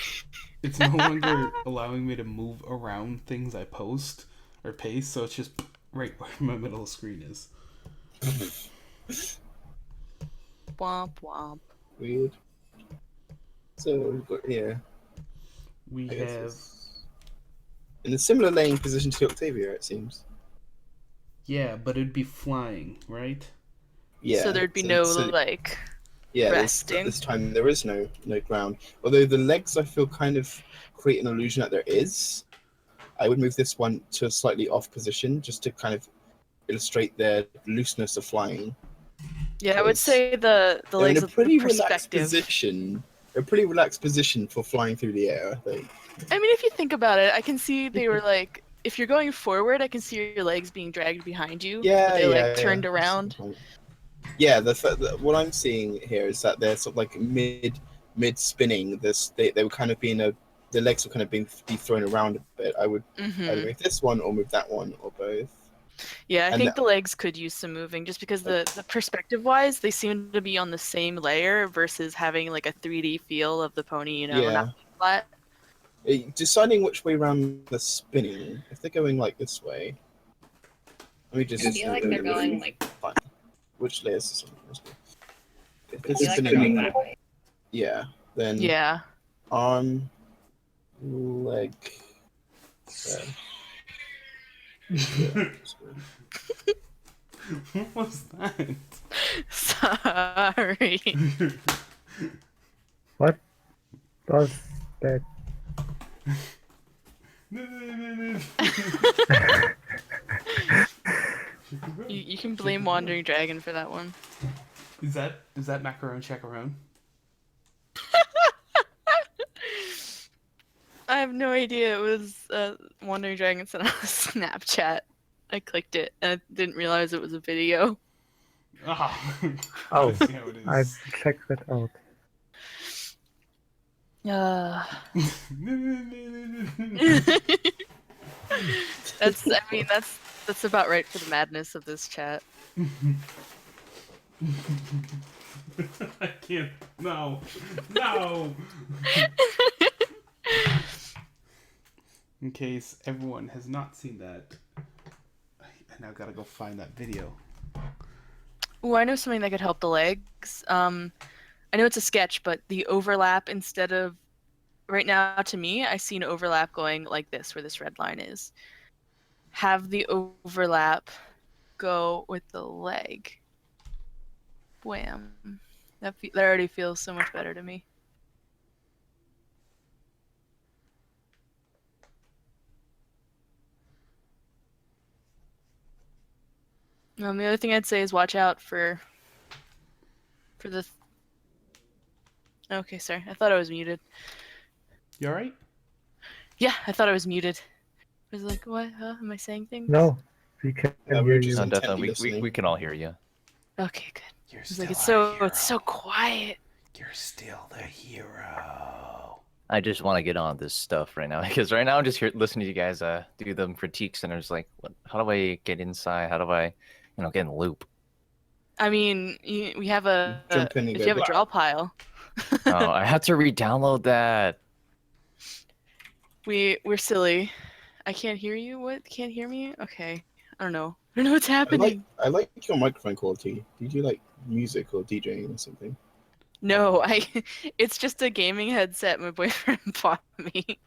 It's no longer allowing me to move around things I post or paste, so it's just right where my middle screen is. Womp womp. Weird. So we've got here. We I guess have... it's in a similar laying position to Octavia, it seems. Yeah, but it'd be flying, right? Yeah. So there'd be resting. This time there is no ground. Although the legs, I feel, kind of create an illusion that there is. I would move this one to a slightly off position just to kind of illustrate their looseness of flying. Yeah, I would say the legs in a pretty of relaxed perspective. position. A pretty relaxed position for flying through the air, I think. I mean, if you think about it, I can see they were like, if you're going forward, I can see your legs being dragged behind you. Yeah, but they're turned around. Yeah, what I'm seeing here is that they're sort of like mid spinning. They were kind of being the legs were kind of be thrown around a bit. I would either move this one or move that one or both. Yeah, I think the legs could use some moving just because the perspective wise, they seem to be on the same layer versus having like a 3D feel of the pony, not flat. Deciding which way around they're spinning. If they're going like this way, let me just. I feel like they're going like. Fine. Which layers is it? If I it's feel like they're spinning, going that way. yeah, then Yeah. Arm, leg. What was that? Sorry. What was that? You can blame Wandering Dragon for that one. Is that macaron chacaron? I have no idea. It was Wandering Dragon sent out a Snapchat. I clicked it and I didn't realize it was a video. Oh, Oh, I see how it is. I checked that out. That's about right for the madness of this chat. I can't. No. In case everyone has not seen that, I now gotta go find that video. Ooh, I know something that could help the legs. I know it's a sketch, but the overlap instead of right now to me, I see an overlap going like this, where this red line is. Have the overlap go with the leg. Wham. That already feels so much better to me. The other thing I'd say is watch out for the. Okay, sorry. I thought I was muted. You all right? Yeah, I thought I was muted. I was like, what? Huh? Am I saying things? No, we can we hear were you. just No, intently definitely. listening. We can all hear you. Okay, good. You're It's still like our it's so hero. quiet. You're still the hero. I just want to get on this stuff right now because right now I'm just here listening to you guys do them critiques, and I was like, how do I get inside? How do I, get in the loop? I mean, we have Jump in and if go, you have a "Blah." draw pile. Oh, I had to re-download that. We're silly. I can't hear you. What? Can't hear me? Okay. I don't know. I don't know what's happening. I like your microphone quality. Do you do like music or DJing or something? No, it's just a gaming headset my boyfriend bought me.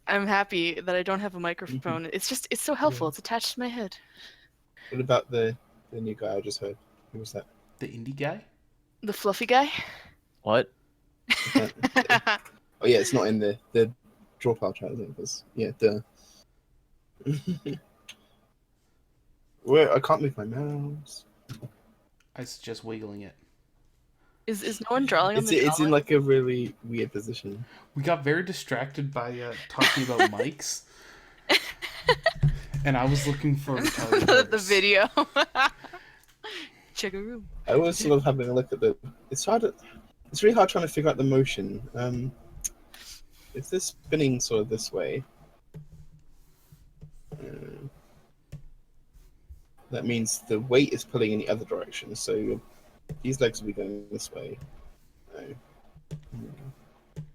I'm happy that I don't have a microphone. It's so helpful. Yeah. It's attached to my head. What about the new guy I just heard? Who was that? The indie guy? The fluffy guy? What? Oh yeah, it's not in the draw pile chat, is it? Because yeah, duh. Where I can't move my mouse. I suggest wiggling it. Is no one drawing on the It's in drawing? like a really weird position. We got very distracted by talking about mics. And I was looking for the video. Check a room. I was sort of having a look at the. It's hard. It's really hard trying to figure out the motion. If this spinning sort of this way, that means the weight is pulling in the other direction. So these legs will be going this way. No.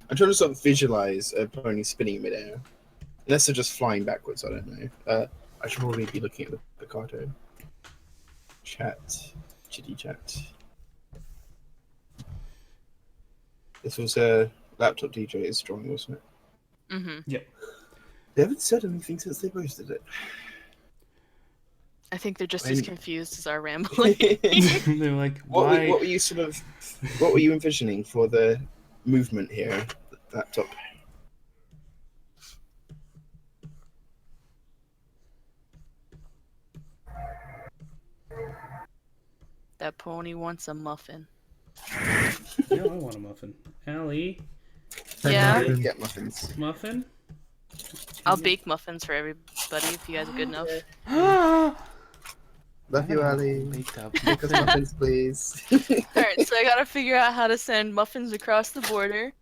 I'm trying to sort of visualize a pony spinning midair. Unless they're just flying backwards, I don't know. I should probably be looking at the Picato chitty chat. This was a laptop DJ's drawing, wasn't it? Mm-hmm. Yep. They haven't said anything since they posted it. I think they're just as confused as our rambling. They're like, why? What were you envisioning for the movement here, laptop? That pony wants a muffin. No, I want a muffin. Allie, Yeah. Get muffins. muffin? I'll bake muffins for everybody if you guys are good enough. Love you, Ali. Baked up Make us muffin. muffins, please. Alright, so I gotta figure out how to send muffins across the border.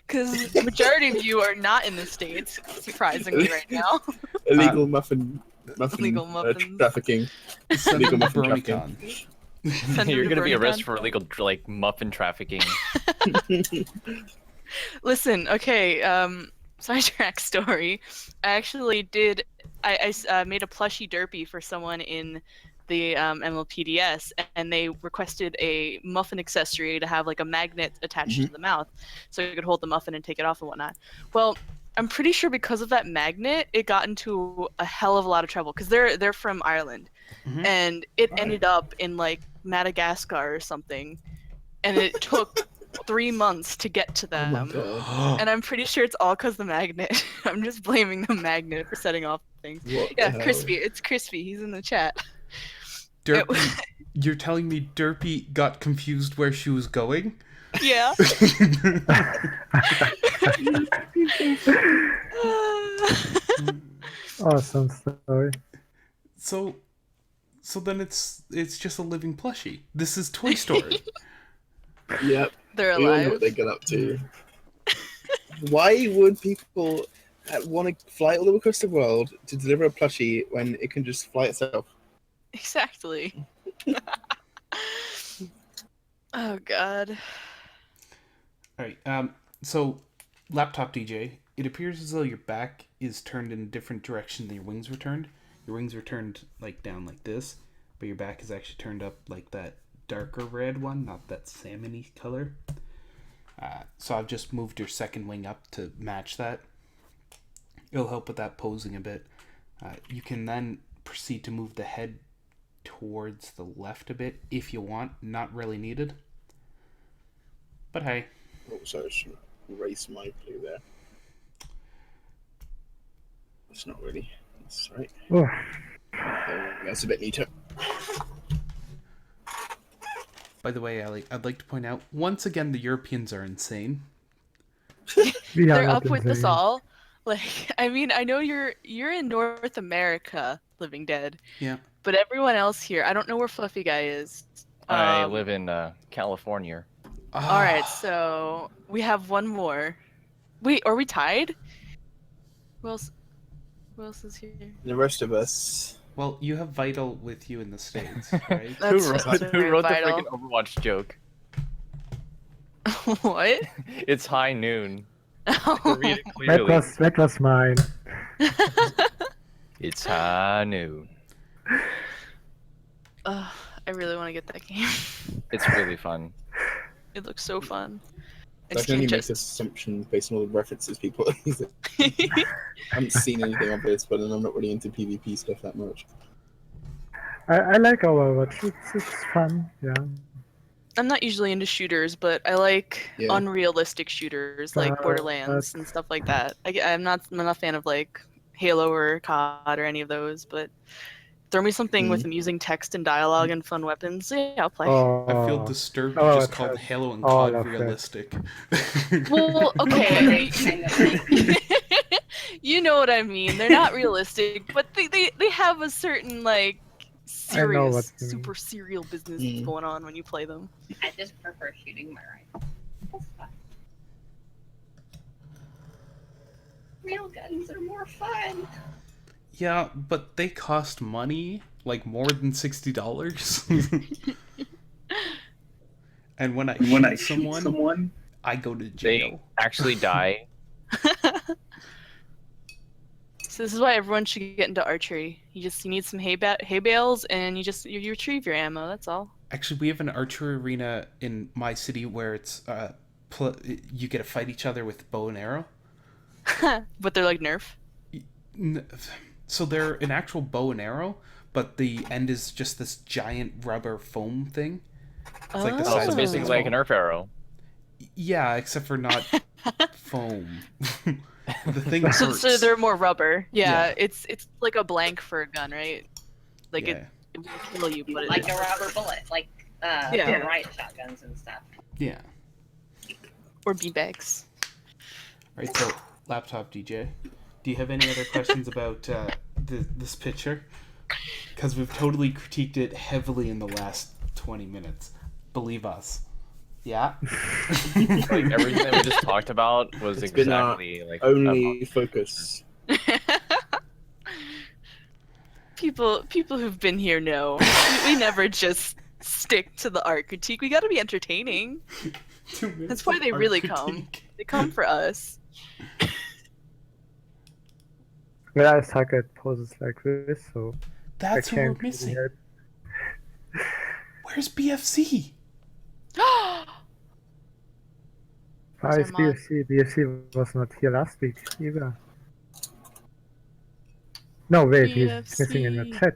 Because the majority of you are not in the States, surprisingly, right now. Illegal muffin Illegal muffins. trafficking. Send Legal them to muffin BronyCon. Send You're them to gonna be BronyCon. arrested for illegal muffin trafficking. Listen, okay, sidetrack story. I actually did. I made a plushie derpy for someone in the MLPDS, and they requested a muffin accessory to have like a magnet attached to the mouth, so you could hold the muffin and take it off and whatnot. Well, I'm pretty sure because of that magnet, it got into a hell of a lot of trouble because they're from Ireland, and it ended up in like Madagascar or something, and it took 3 months to get to them. Oh my god. And I'm pretty sure it's all because the magnet. I'm just blaming the magnet for setting off things. What the Yeah, hell? Crispy. It's Crispy. He's in the chat. Derpy, you're telling me Derpy got confused where she was going? Yeah. Awesome story. So then it's just a living plushie. This is Toy Story. Yep. They're We all know what alive. they get up to. Why would people want to fly all across the world to deliver a plushie when it can just fly itself? Exactly. Oh god. Alright, so laptop DJ, it appears as though your back is turned in a different direction than your wings were turned. Your wings were turned like down like this, but your back is actually turned up like that darker red one, not that salmon-y color. So I've just moved your second wing up to match that. It'll help with that posing a bit. You can then proceed to move the head towards the left a bit if you want. Not really needed. But hey. Oh, sorry, I should erase my blue there. That's not really. That's right. Oh, That's a bit neater. By the way, Ali, I'd like to point out, once again, the Europeans are insane. we are They're not up with us insane. all. Like, I mean, I know you're in North America, Living Dead. Yeah. But everyone else here, I don't know where Fluffy Guy is. I live in California. All right, so we have one more. Wait, are we tied? Who else? Who else is here? The rest of us. Well, you have Vital with you in the States, right? That's Who very wrote the vital. freaking Overwatch joke? What? It's high noon. Read it That clearly. was mine. It's high noon. I really want to get that game. It's really fun. It looks so fun. I can only make assumptions based on all the references people are using. I haven't seen anything of this, but I'm not really into PvP stuff that much. I like Overwatch. It's fun. Yeah. I'm not usually into shooters, but I like Yeah. unrealistic shooters like Borderlands and stuff like that. I'm not a fan of like Halo or COD or any of those, but throw me something with amusing text and dialogue and fun weapons. Yeah, I'll play. Oh, I feel disturbed you Oh, just it's called like Halo and all COD of that. realistic. Well, okay. Kind of thing. You know what I mean. They're not realistic, but they have a certain like I know what serious, you mean. super serial business Mm. going on when you play them. I just prefer shooting my rifle. That's fun. Real guns are more fun. Yeah, but they cost money, like more than $60. And when I shoot someone, I go to They jail. actually die. So this is why everyone should get into archery. You need some hay bales, and you retrieve your ammo. That's all. Actually, we have an archery arena in my city where it's you get to fight each other with bow and arrow. But they're like Nerf. So they're an actual bow and arrow, but the end is just this giant rubber foam thing. It's like the Oh, size it's of a basically like an baseball. Nerf arrow. Yeah, except for not foam. The thing hurts. So they're more rubber. Yeah, Yeah. it's like a blank for a gun, right? Like Yeah. it will kill you, but Like a rubber bullet, like Yeah. the riot shotguns and stuff. Yeah. or beanbags. Right, so laptop DJ, do you have any other questions about this picture? Because we've totally critiqued it heavily in the last 20 minutes. Believe us. Yeah? Like everything that we just talked about was It's been our exactly like Only focus. People who've been here know we never just stick to the art critique. We got to be entertaining. 2 minutes That's why of they art really critique. They come for us. Well, I suck at poses like this, so That's I what we're can't really missing. help. Where's BFC? Why Where's is our mod? BFC? BFC was not here last week either. No, wait, he's missing in the BFC. chat.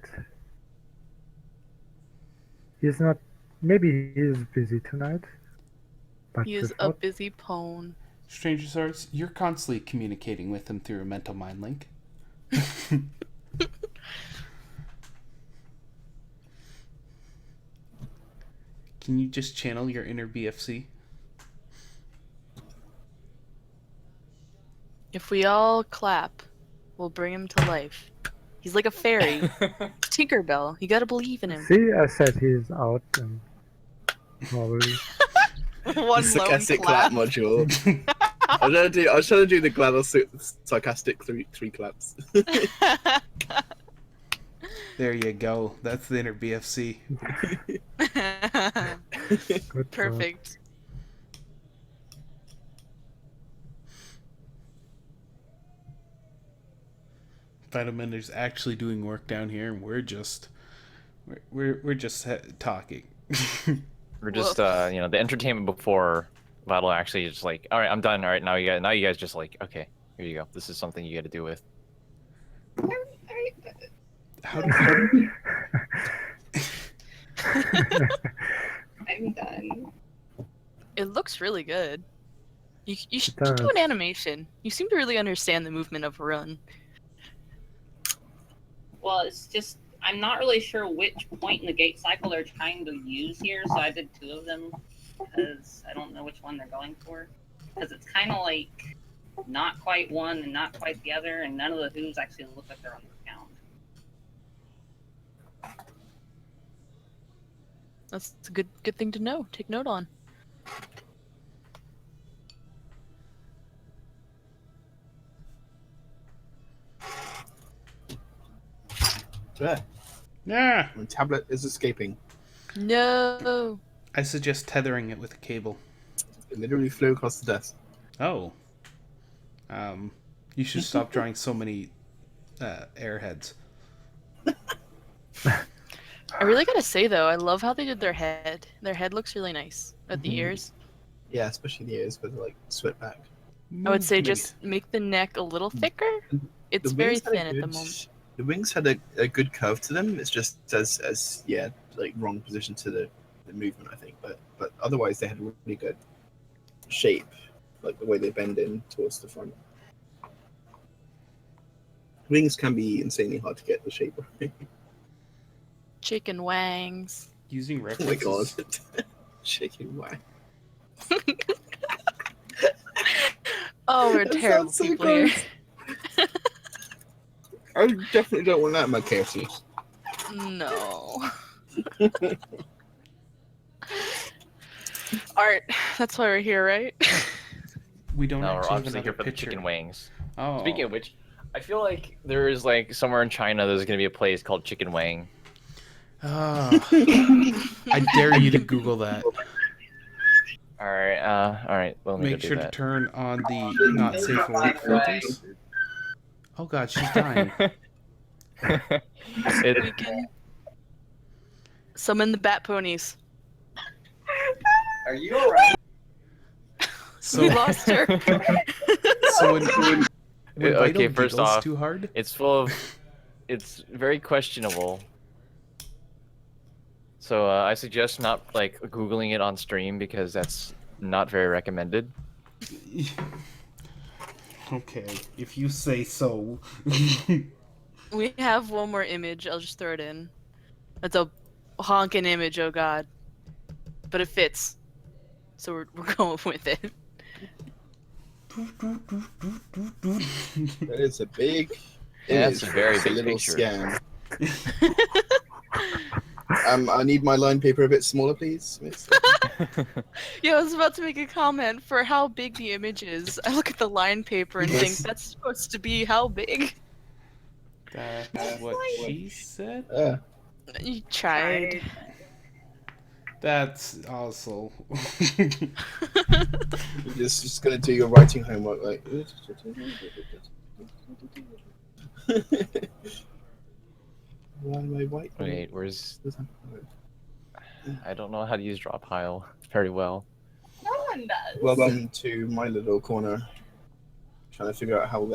He's not. Maybe he is busy tonight. But He is a without- busy pone. Stranger Hearts, you're constantly communicating with him through a mental mind link. Can you just channel your inner BFC? If we all clap, we'll bring him to life. He's like a fairy. Tinkerbell. You gotta believe in him. See, I said he's out and probably. One Sarcastic lone clap module. I was trying to do the GLaDOS sarcastic three claps. There you go. That's the inner BFC. clap. Good Perfect. Vitaminder's actually doing work down here, and we're We're just talking. We're just the entertainment before battle actually just like, all right, I'm done. All right, now you guys just like, okay, here you go. This is something you got to do with. How do I'm done. It looks really good. You should does. do an animation. You seem to really understand the movement of a run. Well, it's just I'm not really sure which point in the gate cycle they're trying to use here, so I did 2 of them because I don't know which one they're going for. Because it's kind of like not quite one and not quite the other, and none of the who's actually look like they're on the ground. That's a good thing to know. Take note on. There. Yeah. My tablet is escaping. No. I suggest tethering it with a cable. It literally flew across the desk. Oh. You should stop drawing so many airheads. I really gotta say though, I love how they did their head. Their head looks really nice. With the ears. Yeah, especially the ears with like sweat back. I would say Movement. just make the neck a little thicker. It's The very wings had a thin at the good- moment. The wings had a good curve to them. It's just as like wrong position to the movement, I think. But otherwise they had a really good shape, like the way they bend in towards the front. Wings can be insanely hard to get the shape right. Chicken wangs. Using Oh my god. references. Chicken wang. Oh, we're That terrible sounds so people here. gross. I definitely don't want that in my KFC. No. Art. That's why we're here, right? We don't No, we're actually have obviously another here for the picture. chicken wings. Oh. Speaking of which, I feel like there is like somewhere in China there's gonna be a place called Chicken Wang. Ah. I dare you to Google that. All right. Well, let me Make go sure do to that. turn on the not safe for work filters. Oh god, she's dying. We can summon the bat ponies. Are you alright? So, We lost her. so when Okay, Vital first giggles off, too hard, it's full of, it's very questionable. So I suggest not like googling it on stream because that's not very recommended. okay, if you say so. We have one more image. I'll just throw it in. That's a honking image. Oh god, but it fits. So we're going with it. That is a big Yeah, it's a image. very It's big little picture. Scan. I need my line paper a bit smaller, please. Miss. Yeah, I was about to make a comment for how big the image is. I look at the line paper and think Yes. that's supposed to be how big. That's what she said? You tried. That's also. You're just gonna do your writing homework, like. Why am I white? Wait, where's? I don't know how to use draw pile very well. No one does. Welcome to my little corner. Trying to figure out how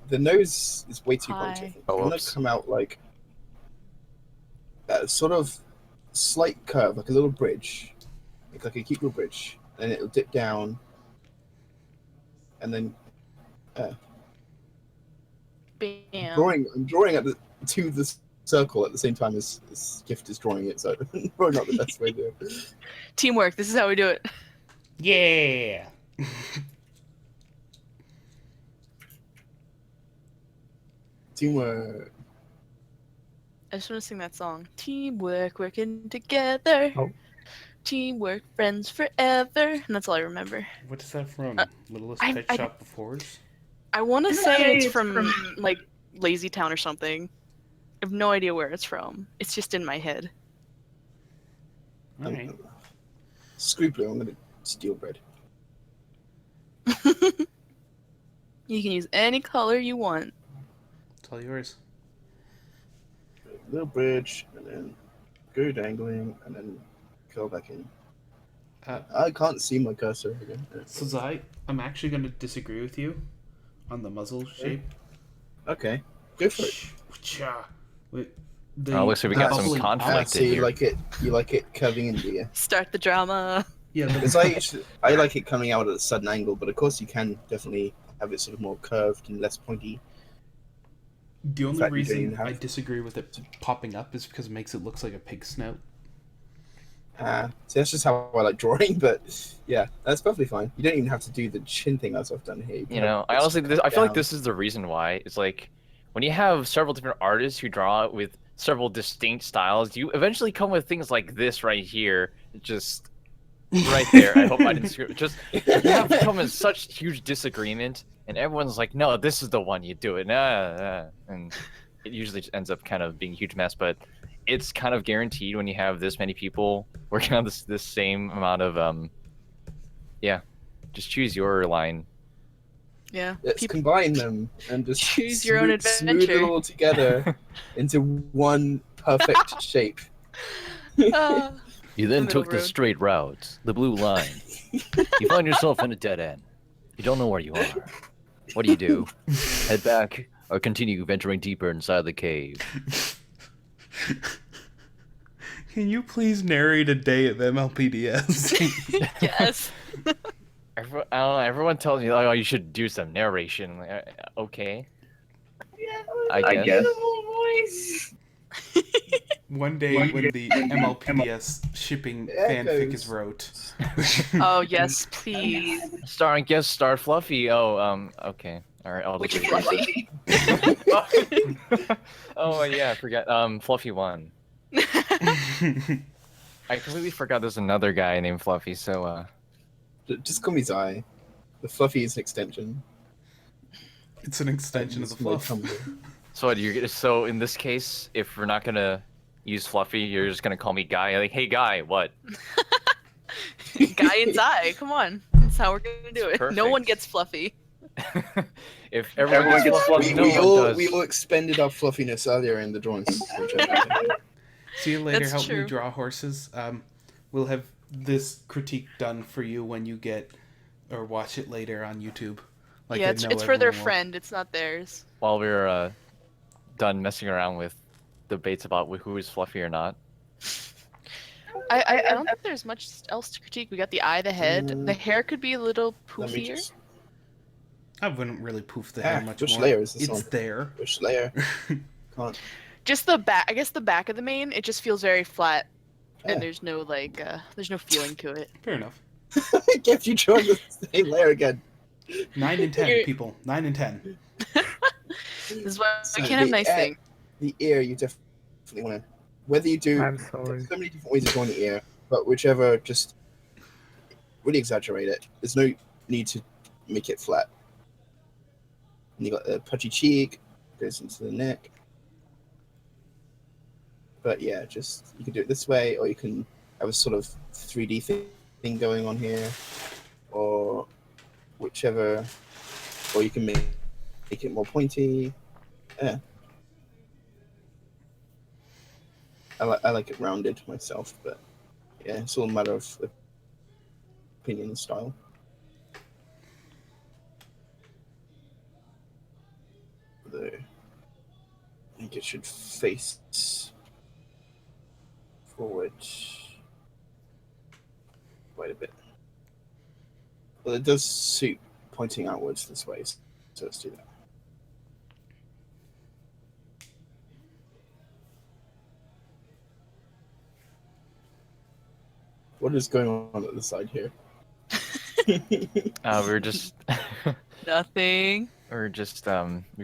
the nose is way too pointy. I Hi. think. Oh, I want whoops. to come out like a sort of slight curve, like a little bridge, like a cute little bridge, and it'll dip down, and then Bam. I'm drawing at to the circle at the same time as Gift is drawing it, so probably not the best way to do it. Teamwork. This is how we do it. Yeah! Teamwork. I just want to sing that song. Teamwork, working together. Oh. Teamwork, friends forever. And that's all I remember. What is that from? Littlest I- Pet I- Shop of Horrors? I want to say it's from like Lazy Town or something. I have no idea where it's from. It's just in my head. Alright. Screw blue, I'm gonna steal bread. You can use any color you want. It's all yours. little bridge, and then go dangling, and then curl back in. Uh, I can't see my cursor again. So Zai, I'm actually going to disagree with you on the muzzle shape. Okay, go for it. Cha. Wait, looks like we got some bubbling- conflict So in you here. like it curving in, do you? Start the drama. Yeah, Because I like it coming out at a sudden angle, but of course you can definitely have it sort of more curved and less pointy. the only fact, you don't reason even have- I disagree with it popping up is because it makes it look like a pig snout. So that's just how I like drawing, but yeah, that's perfectly fine. You don't even have to do the chin thing as I've done here. You know, I honestly, I feel like this is the reason why. It's like when you have several different artists who draw with several distinct styles, you eventually come with things like this right here, just right there. I hope I didn't screw. Just you have come in such huge disagreement, and everyone's like, "No, this is the one you do it." And it usually just ends up kind of being a huge mess. But it's kind of guaranteed when you have this many people working on this same amount of yeah. Just choose your line. Yeah. Let's combine them and just Choose your own smooth adventure. it all together into one perfect shape. Uh, You then Middle took the road. straight route, the blue line. You find yourself in a dead end. You don't know where you are. What do? Head back or continue venturing deeper inside the cave? Can you please narrate a day at MLPDS? yes. I don't know, everyone tells me, like, oh, you should do some narration. Like, okay. I guess. Voice. One day when the MLPDS shipping fanfic is wrote. Oh yes, please. Starring guest star Fluffy. Oh, okay. All right, I'll Which just Fluffy? Oh yeah, I forgot. Fluffy one. I completely forgot there's another guy named Fluffy. So Just call me Zai. The fluffy is an extension. It's an extension of the fluff. So what, so in this case, if we're not gonna use Fluffy, you're just gonna call me Guy. Like, hey Guy, what? Guy and Zai, come on. That's how we're gonna do it. No Perfect. one gets fluffy. If everyone gets Fluffy, no one does. we all expended our fluffiness earlier in the drawings. See you later. That's Help me true. draw horses. We'll have this critique done for you when you get or watch it later on YouTube. Like yeah, I it's, know it's for their everyone will. friend. It's not theirs. While we're done messing around with debates about who is Fluffy or not. I don't think there's much else to critique. We got the eye, the head. The hair could be a little Let me poofier. just I wouldn't really poof the hair much which more. layer is this It's on? there. Which layer? Can't. Just the back. I guess the back of the mane. It just feels very flat, Yeah. and there's no there's no feeling to it. Fair enough. I guess you drawing the same layer again. 9 and 10, You're- people. 9 and 10. This is why So we can't have the nice ear- things. The ear, you definitely want to. Whether you do. I'm sorry. There's so many different ways of drawing the ear, but whichever, just really exaggerate it. There's no need to make it flat. And you got the pudgy cheek, goes into the neck. But yeah, just you can do it this way, or you can have a sort of 3D thing going on here, or whichever, or you can make it more pointy. Yeah. I like it rounded myself, but yeah, it's all a matter of opinion and style. I think it should face forward quite a bit. Well, it does suit pointing outwards this way, so let's do that. What is going on at the side here? We're just Nothing. we're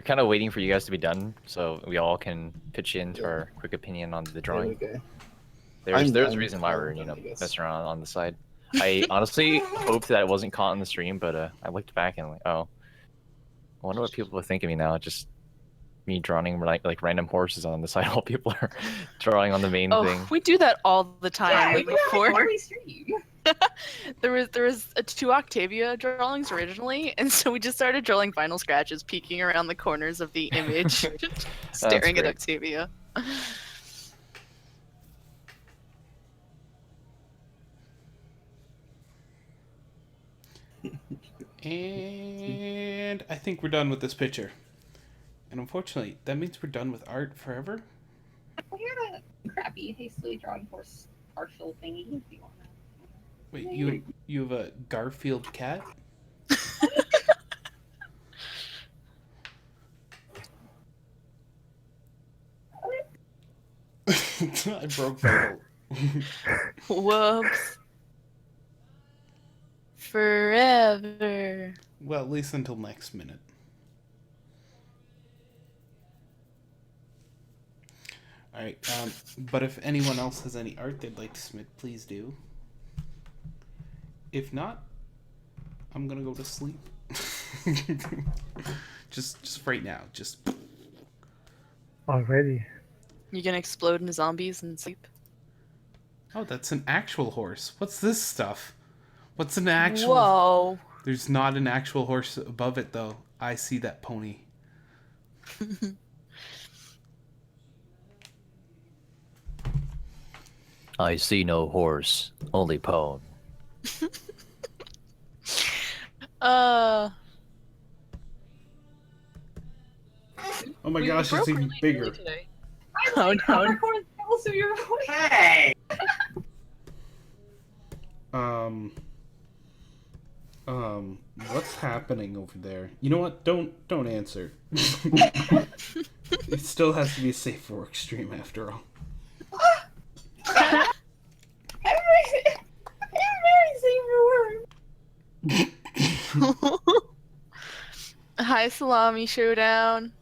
kind of waiting for you guys to be done so we all can pitch into our quick opinion on the There we drawing. go. There's a I'm reason why done, we're I guess. messing around on the side. I honestly hoped that it wasn't caught in the stream, but I looked back and like, oh, I wonder what people would think of me now. Just me drawing like random horses on the side while people are drawing on the main Oh, thing. we do that all the time. Yeah, Like we do that before, before we stream. there was two Octavia drawings originally, and so we just started drawing vinyl scratches peeking around the corners of the image, staring at great. Octavia. And I think we're done with this picture. And unfortunately, that means we're done with art forever. We had a crappy, hastily drawn horse partial thingy if you want to. Wait, you have a Garfield cat? I broke that. Whoops. Forever. Well, at least until next minute. Alright, but if anyone else has any art they'd like to submit, please do. If not, I'm gonna go to sleep. just right now. Just. Already. You gonna explode into zombies and sleep? Oh, that's an actual horse. What's this stuff? What's an actual... Whoa. There's not an actual horse above it, though. I see that pony. I see no horse, only pone. Oh my gosh, it's even bigger. Today. I Oh, no. Also, your voice. Hey! What's happening over there? You know what? Don't answer. It still has to be a safe for work stream after all. I'm very safe for work. Hi, Salami Showdown.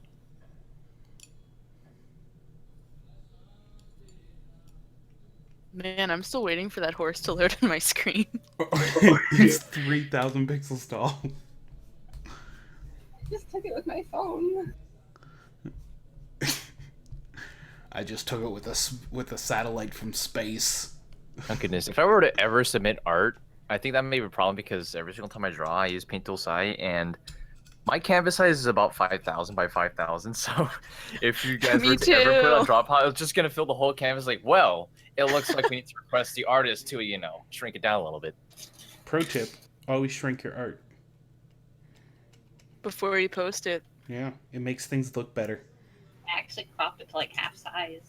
Man, I'm still waiting for that horse to load on my screen. It's 3,000 pixels tall. I just took it with my phone. I just took it with a satellite from space. Oh goodness, if I were to ever submit art, I think that may be a problem because every single time I draw, I use Paint Tool Sai, and my canvas size is about 5,000 by 5,000. So if you guys Me were to ever put it on too. drop pile, it's just gonna fill the whole canvas. Like, well, it looks like we need to request the artist to, shrink it down a little bit. Pro tip: always shrink your art. Before you post it. Yeah, it makes things look better. I actually cropped it to like half size.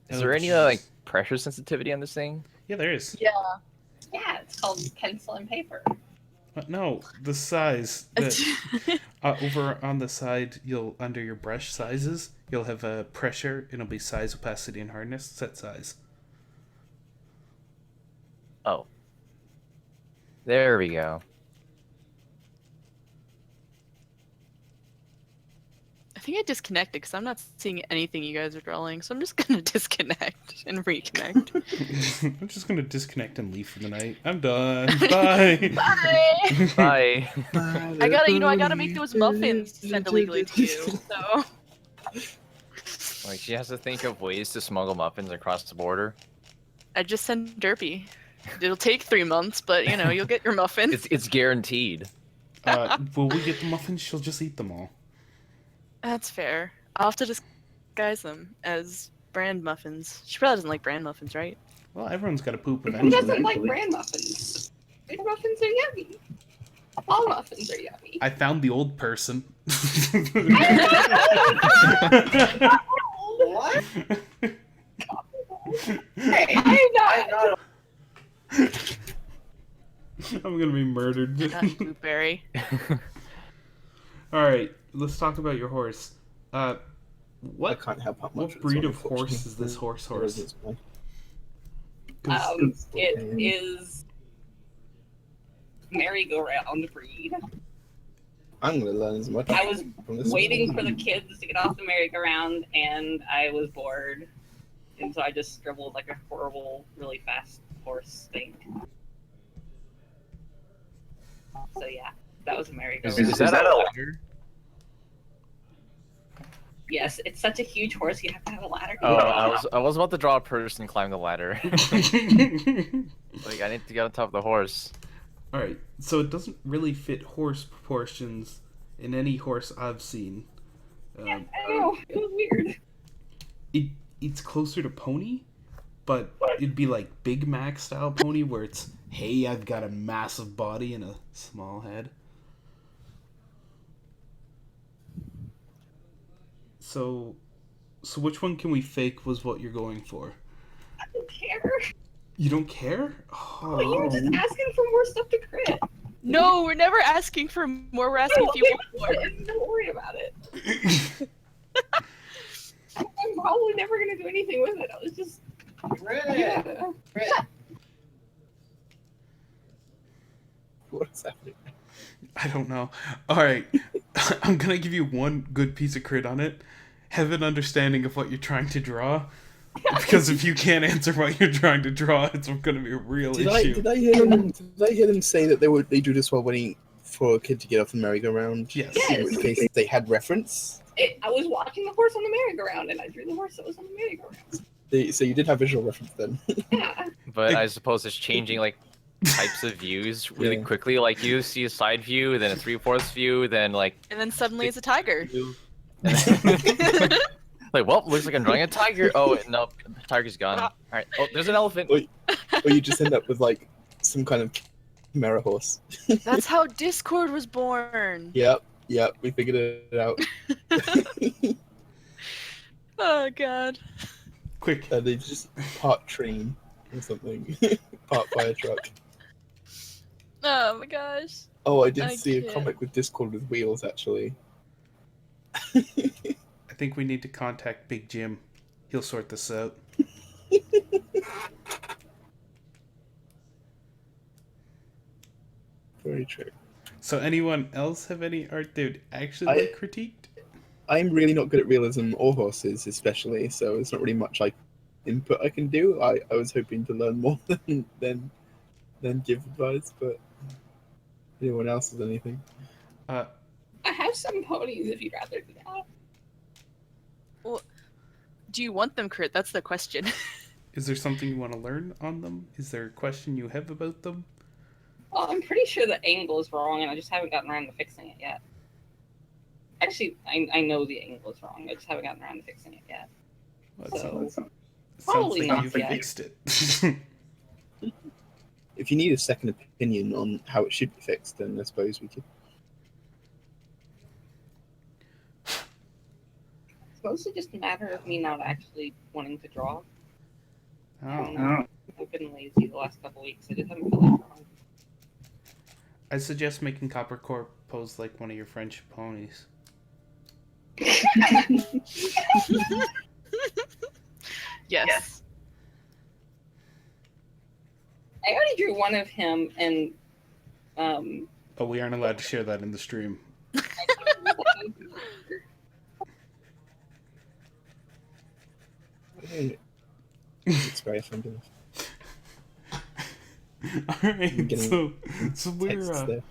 Is Oh, there any jeez. like pressure sensitivity on this thing? Yeah, there is. Yeah. Yeah, it's called pencil and paper. No, the size. Over on the side, under your brush sizes, you'll have a pressure. It'll be size, opacity, and hardness. Set size. Oh, there we go. I think I disconnected because I'm not seeing anything you guys are drawing, so I'm just gonna disconnect and reconnect. I'm just gonna disconnect and leave for the night. I'm done. Bye. Bye! Bye. I gotta make those muffins to send illegally to you, so... Like, she has to think of ways to smuggle muffins across the border. I just sent Derpy. It'll take 3 months, but, you'll get your muffin. It's guaranteed. Will we get the muffins? She'll just eat them all. That's fair. I'll have to disguise them as brand muffins. She probably doesn't like brand muffins, right? Well, everyone's got to poop Who eventually. doesn't like bran muffins? Bran muffins are yummy. All muffins are yummy. I found the old person. What? Hey, I'm not. I'm gonna be murdered. Blueberry. All right, let's talk about your horse. I What can't help how much. what breed of horse is this horse? It is merry-go-round breed. I'm gonna learn as much. I was from this waiting for one. the kids to get off the merry-go-round, and I was bored, and so I just scribbled like a horrible, really fast horse thing. So yeah, that was a merry-go-round. Is that a ladder? Yes, it's such a huge horse. You have to have a ladder. to Oh, get on. I was about to draw a person climb the ladder. Like, I need to get on top of the horse. All right, so it doesn't really fit horse proportions in any horse I've seen. I know, it was weird. It's closer to pony, but it'd be like Big Mac style pony, where it's, hey, I've got a massive body and a small head. So which one can we fake was what you're going for? I don't care. You don't care? Oh, you were just asking for more stuff to crit. No, we're never asking for more. We're asking if you want more. Don't worry about it. I'm probably never gonna do anything with it. I was just. Yeah. What's happening? I don't know. Alright. I'm gonna give you one good piece of crit on it. Have an understanding of what you're trying to draw. Because if you can't answer what you're trying to draw, it's gonna be a real issue. Did I hear them say that they do this while waiting for a kid to get off the merry-go-round? Yes. In which case they had reference. I was watching the horse on the merry-go-round, and I drew the horse that was on the merry-go-round. So you did have visual reference then. Yeah. But I suppose it's changing like types of views really Yeah. quickly. Like you see a side view, then a 3/4 view, then like And then suddenly it's a tiger. like, well, looks like I'm drawing a tiger. Oh no, the tiger's gone. All right. Oh, there's an elephant. Or you just end up with like some kind of chimera horse. That's how Discord was born. Yep, we figured it out. Oh god. Quick. They just part train or something. Part fire truck. Oh my gosh. Oh, I did I see a can't. comic with Discord with wheels actually. I think we need to contact Big Jim. He'll sort this out. Very true. So anyone else have any art they would actually like critiqued? I'm really not good at realism or horses, especially, so there's not really much input I can do. I was hoping to learn more than give advice, but anyone else has anything? I have some ponies if you'd rather do that. Do you want them crit? That's the question. Is there something you want to learn on them? Is there a question you have about them? Well, I'm pretty sure the angle is wrong, and I just haven't gotten around to fixing it yet. Actually, I know the angle is wrong. I just haven't gotten around to fixing it yet. Well, So, sounds probably like not you've yet. fixed it. If you need a second opinion on how it should be fixed, then I suppose we could. It's mostly just a matter of me not actually wanting to draw. Oh. I've been lazy the last couple weeks. I just haven't felt like drawing. I suggest making Coppercore pose like one of your French ponies. Yes. I already drew one of him, and Oh, we aren't allowed to share that in the stream. It's very offensive. Alright, getting so Texts we're there.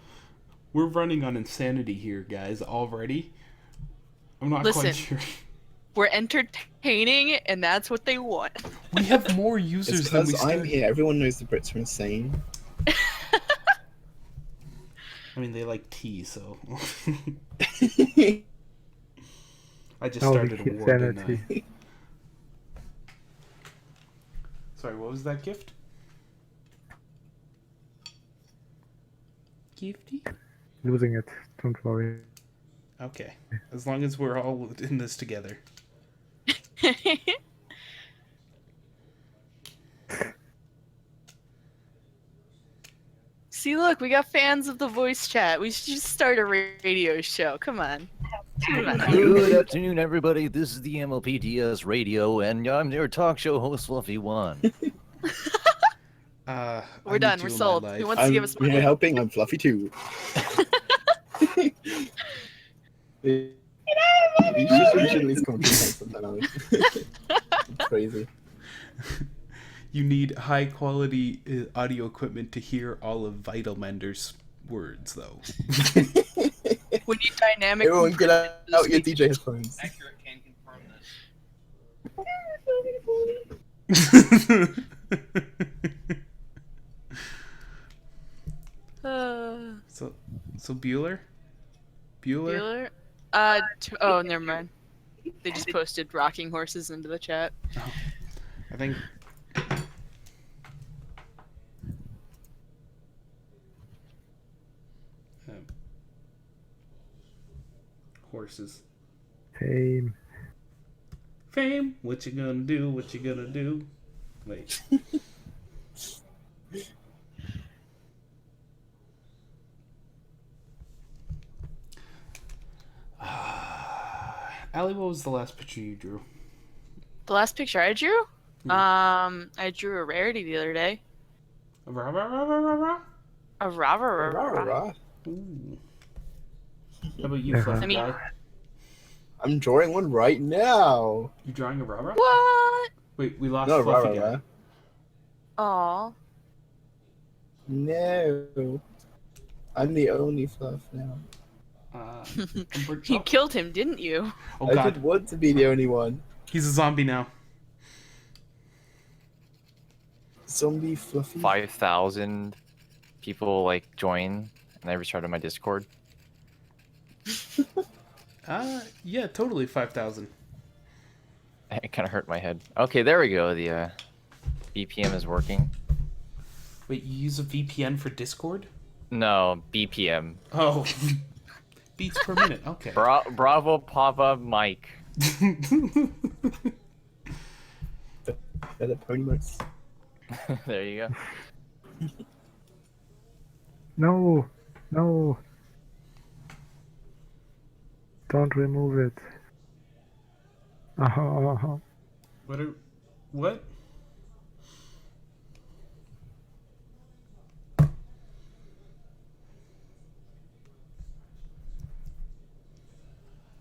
running on insanity here, guys, already. I'm not Listen. quite sure. We're entertaining, and that's what they want. We have more It's users than we because I'm started. here. Everyone knows the Brits are insane. I mean, they like tea, so. I I just Oh, we started a keep war, didn't sanity. I? Sorry, what was that gift? Gifty? Losing it. Don't worry. Okay. As long as we're all in this together. See, look, we got fans of the voice chat. We should just start a radio show. Come on. Come on. Good afternoon, everybody. This is the MLP DS Radio, and I'm your talk show host, Fluffy One. We're done. We're sold. Who wants to I'm give us here money? helping. I'm Fluffy too. You should at least come to sometime. It's crazy. You need high quality audio equipment to hear all of Vital Mender's words, though. We need dynamic. Everyone get out your DJ headphones. Accurate can confirm this. So Bueller? Bueller? Oh, never mind. They just posted rocking horses into the chat. I think. Horses. Same. fame. What you gonna do? What you gonna do? Wait. Allie, what was the last picture you drew? The last picture I drew? I drew a rarity the other day. Rah, rah, rah, rah, rah, rah. A rah rah rah rah. Rah. Ooh. How about you, Yeah. Fluffy I mean- guy? I'm drawing one right now. You drawing a rah rah? What? Wait, we lost No, rah, Fluffy rah, guy. rah. Aw. No. I'm the only fluff now. You killed him, didn't you? Oh I god, did want to be the only one. he's a zombie now. Zombie Fluffy. 5,000 people like join, and I restarted my Discord. Yeah, totally 5,000. It kind of hurt my head. Okay, there we go. The BPM is working. Wait, you use a VPN for Discord? No, BPM. Oh. Beats per minute, okay. Bravo Papa Mike. Better pony marks. There you go. No, no. Don't remove it. What?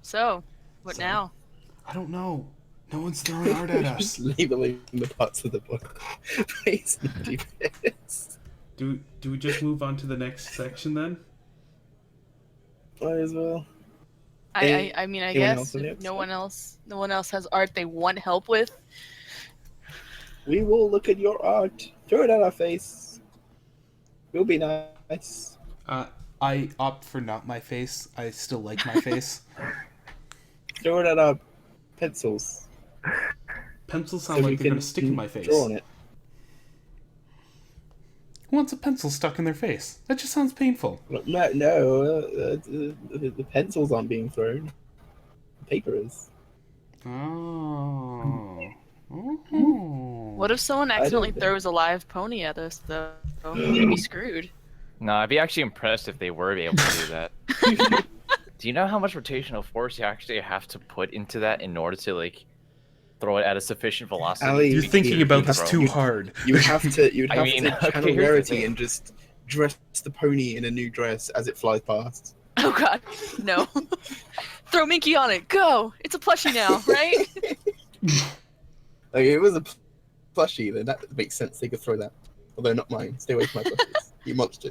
So, what now? I don't know. No one's throwing art at Just us. labeling the parts of the book. Please not do this. Do we just move on to the next section then? Might as well. I mean, I anyone guess else on the if no episode? one else has art they want help with. We will look at your art. Throw it at our face. We'll be nice. I opt for not my face. I still like my face. Throw it at our pencils. Pencils so sound we like they're can gonna stick in my face. draw on it. Who wants a pencil stuck in their face? That just sounds painful. No, the pencils aren't being thrown. The paper is. Oh. What if someone don't accidentally think- throws a live pony at us, though? We'd be screwed. No, I'd be actually impressed if they were able to do that. Do you know how much rotational force you actually have to put into that in order to like throw it at a sufficient velocity? Ali, You're to thinking be about this thrown? too hard. You would have to. I mean, okay, channel here's the rarity thing. and just dress the pony in a new dress as it flies past. Oh god, no. Throw Minky on it. Go! It's a plushie now, right? Like, if it was a plushie, then that makes sense. They could throw that. Although not mine. Stay away from my plushies. You monster.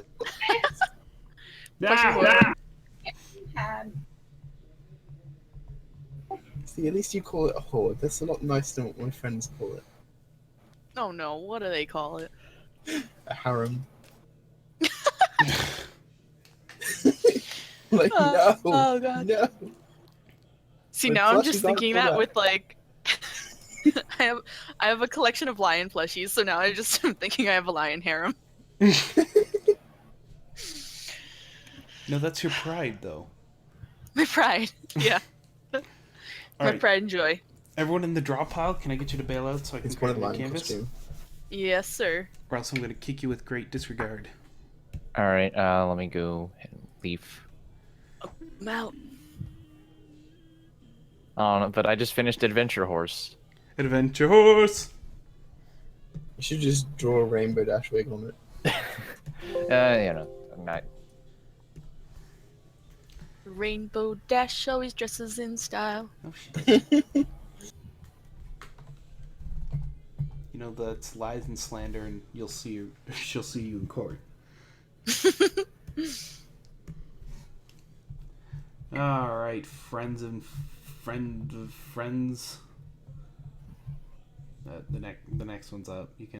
Plushie horror. Had See, at least you call it a horde. That's a lot nicer than what my friends call it. Oh no, what do they call it? A harem. Like, no. Oh god. No. See, But now I'm plushies just aren't thinking for that that. with like I have a collection of lion plushies, so now I just am thinking I have a lion harem. No, that's your pride, though. My pride. Yeah. All My right, pride and joy. everyone in the drop pile, can I get you to bail out so I can It's one create of my mine canvas? costume. Yes, sir. Or else I'm gonna kick you with great disregard. All right, let me go and leave. I'm out. Oh, but I just finished Adventure Horse. Adventure horse. You should just draw a rainbow dash wig on it. You know, I'm not. Rainbow Dash always dresses in style. Oh shit. You know that's lies and slander, and you'll see you. She'll see you in court. All right, friends and friends. The next one's up. You can.